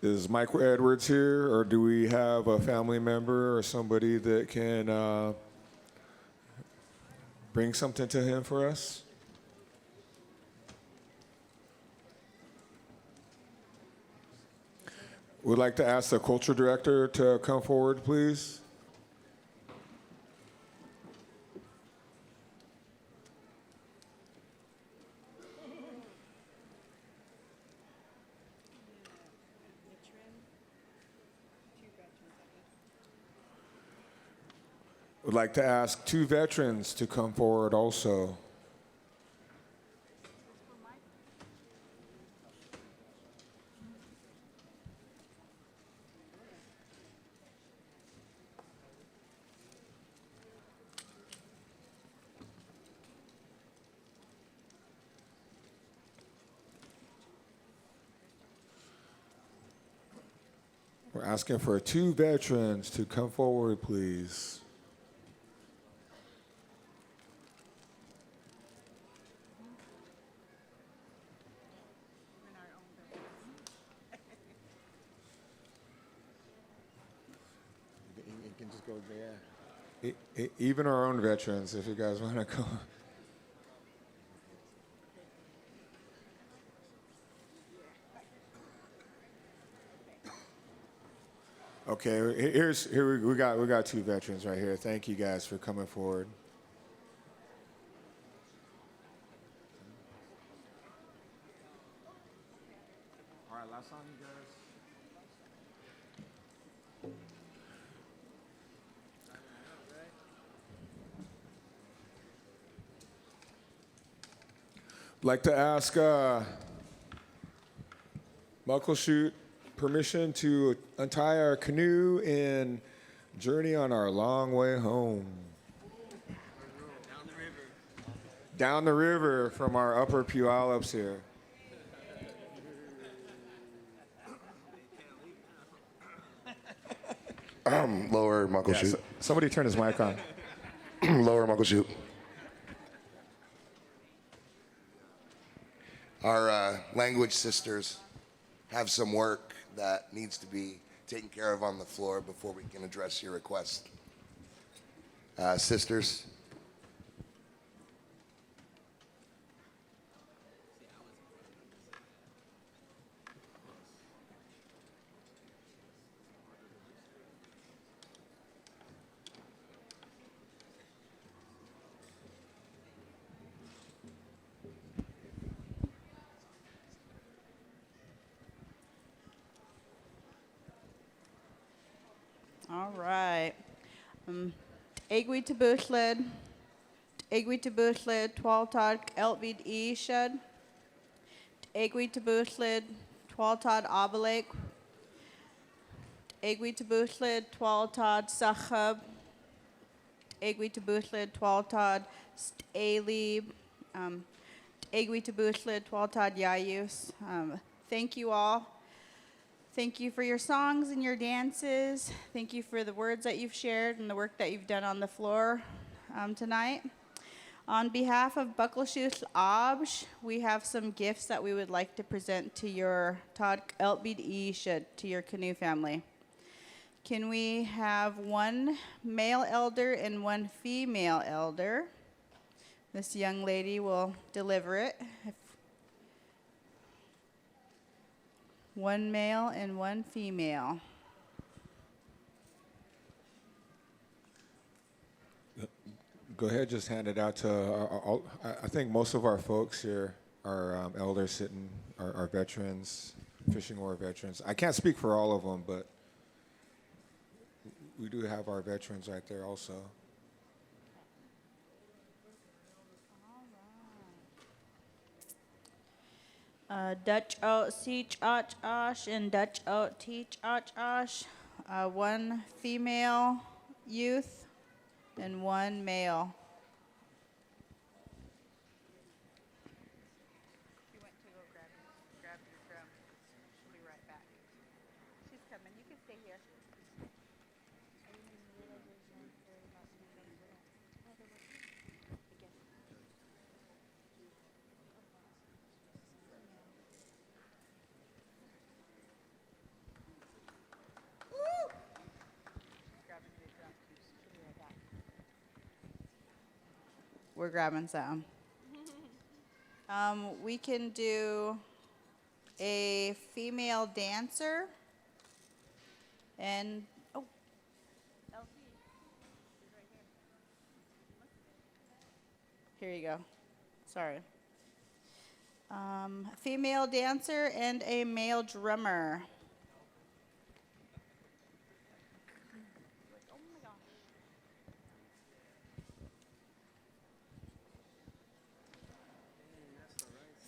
Is Mike Edwards here, or do we have a family member or somebody that can bring something to him for us? We'd like to ask the culture director to come forward, please. Would like to ask 2 veterans to come forward also. We're asking for 2 veterans to come forward, please. You can just go there. Even our own veterans, if you guys want to go. Okay, we got 2 veterans right here. Thank you guys for coming forward. All right, last song, you guys. Like to ask Muckleshoot permission to untie our canoe and journey on our long way home. Down the river from our upper Puyallups here. Lower Muckleshoot. Yeah, somebody turn his mic on. Lower Muckleshoot. Our language sisters have some work that needs to be taken care of on the floor before we can address your request. Sisters. All right. Egwi te buchlid, twaltad eltvid ishad, egwi te buchlid, twaltad abalek, egwi te buchlid, twaltad sachab, egwi te buchlid, twaltad stalib, egwi te buchlid, twaltad yayus. Thank you all. Thank you for your songs and your dances. Thank you for the words that you've shared and the work that you've done on the floor tonight. On behalf of Buckleshoot Abj, we have some gifts that we would like to present to your Tad Eltbid Ishad, to your canoe family. Can we have 1 male elder and 1 female elder? This young lady will deliver it. 1 male and 1 female. Go ahead, just hand it out to, I think most of our folks here are elders sitting, are veterans, fishing oar veterans. I can't speak for all of them, but we do have our veterans right there also. Dutch out teach ach ash and Dutch out teach ach ash. one female youth, and one male. She went to go grab your drum. She'll be right back. She's coming. You can stay here. We're grabbing some. We can do a female dancer and here you go. Sorry. Female dancer and a male drummer.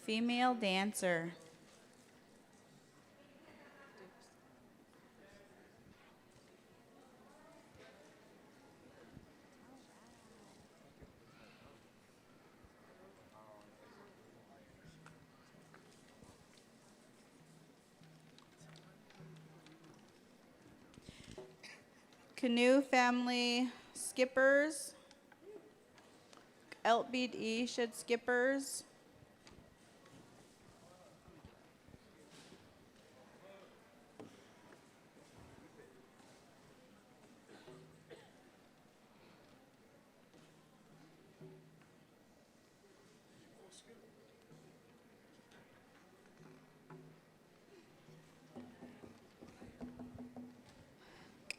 Female dancer. Canoe family skippers. Eltbeat should skippers.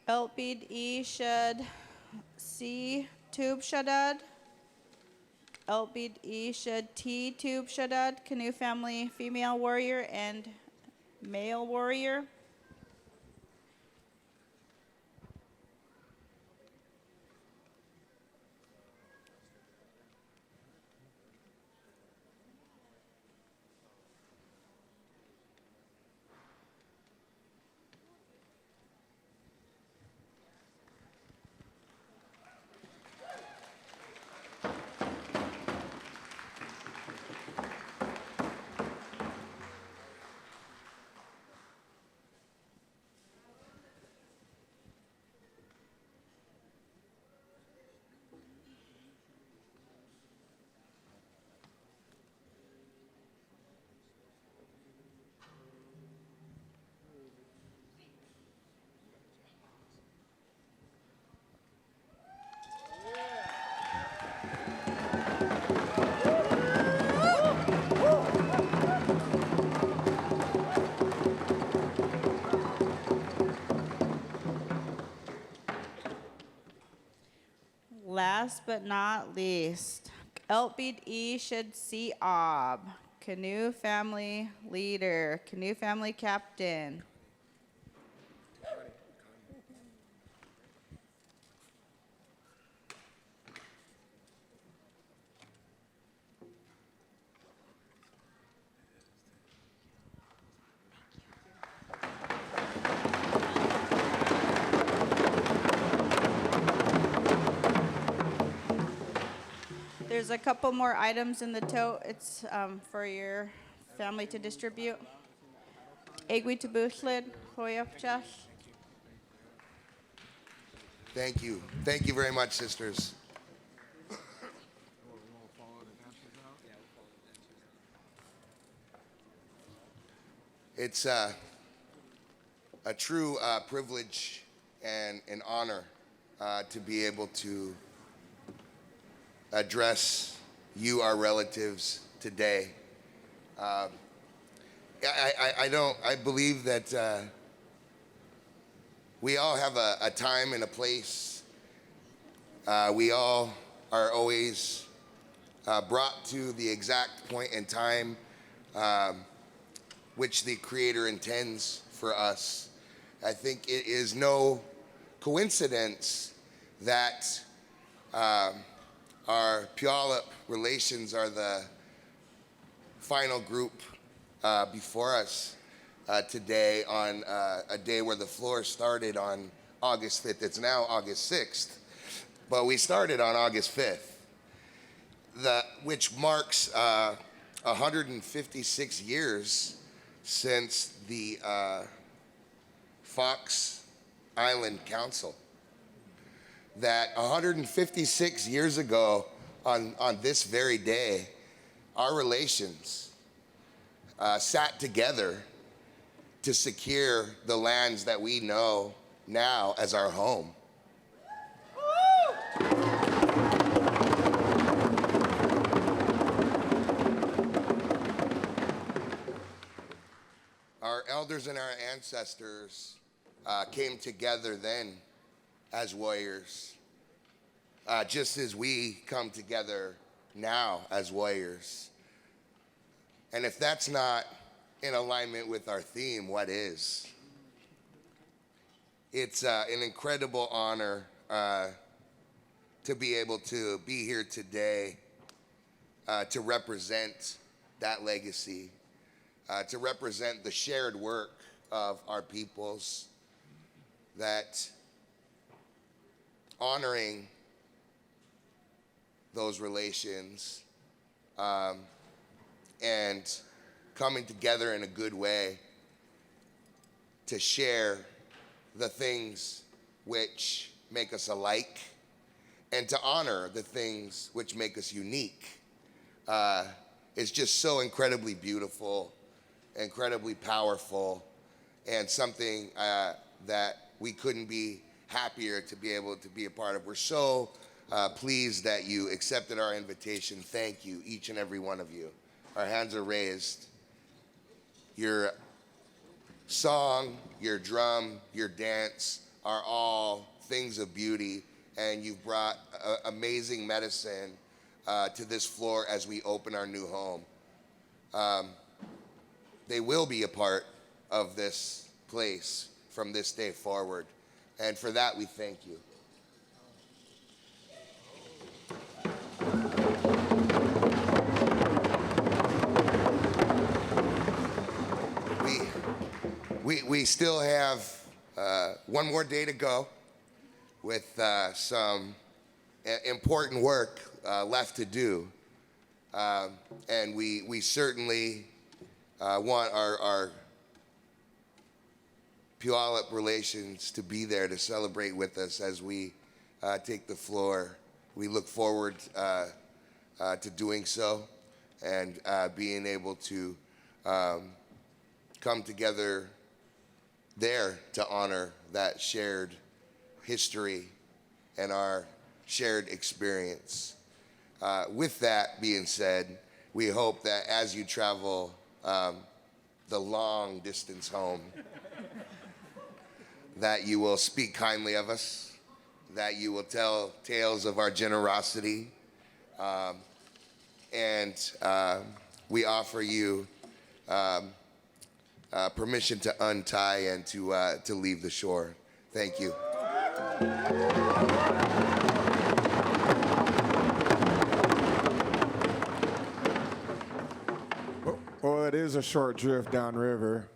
Eltbeat should C tube shadad. Eltbeat should T tube shadad. Canoe family female warrior and male warrior. Last but not least, Eltbeat should see Ob. Canoe family leader, canoe family captain. There's a couple more items in the tote. It's for your family to distribute. Egwi tabuchlid, hoyapchas. Thank you. Thank you very much, sisters. It's a true privilege and an honor to be able to address you, our relatives, today. I believe that we all have a time and a place. We all are always brought to the exact point in time which the Creator intends for us. I think it is no coincidence that our Puyallup relations are the final group before us. today on a day where the floor started on August 5th. It's now August 6th, but we started on August 5th, which marks 156 years since the Fox Island Council. That 156 years ago on this very day, our relations sat together to secure the lands that we know now as our home. Our elders and our ancestors came together then as warriors, just as we come together now as warriors. And if that's not in alignment with our theme, what is? It's an incredible honor to be able to be here today to represent that legacy, to represent the shared work of our peoples, that honoring those relations and coming together in a good way to share the things which make us alike and to honor the things which make us unique is just so incredibly beautiful, incredibly powerful, and something that we couldn't be happier to be able to be a part of. We're so pleased that you accepted our invitation. Thank you, each and every one of you. Our hands are raised. Your song, your drum, your dance are all things of beauty, and you've brought amazing medicine to this floor as we open our new home. They will be a part of this place from this day forward, and for that we thank you. We still have one more day to go with some important work left to do. And we certainly want our Puyallup relations to be there to celebrate with us as we take the floor. We look forward to doing so and being able to come together there to honor that shared history and our shared experience. With that being said, we hope that as you travel the long distance home, that you will speak kindly of us, that you will tell tales of our generosity, and we offer you permission to untie and to leave the shore. Thank you. Well, it is a short drift downriver.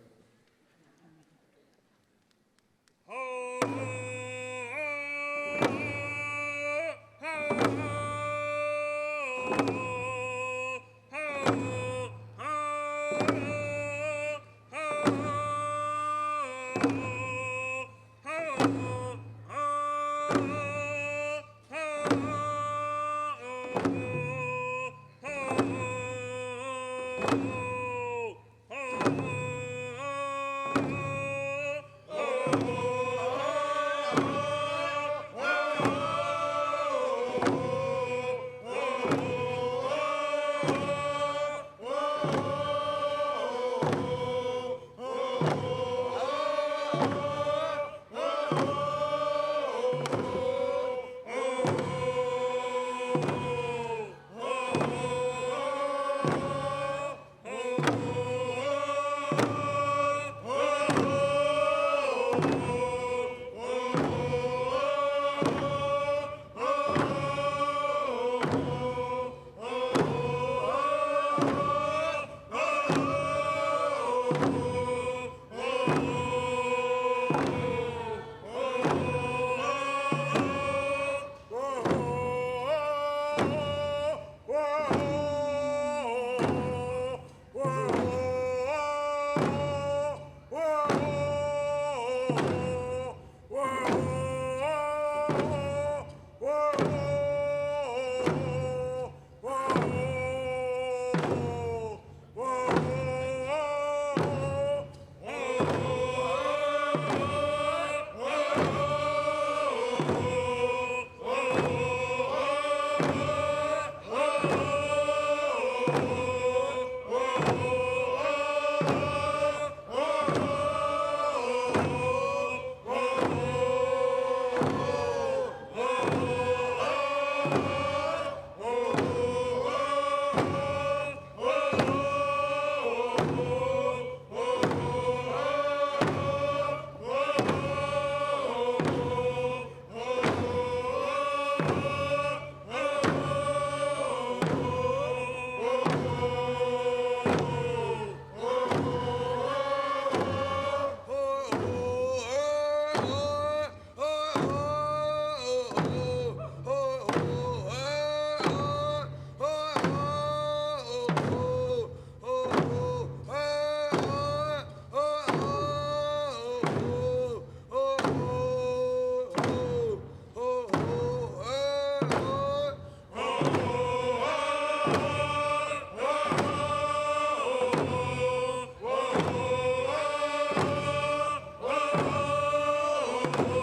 ho.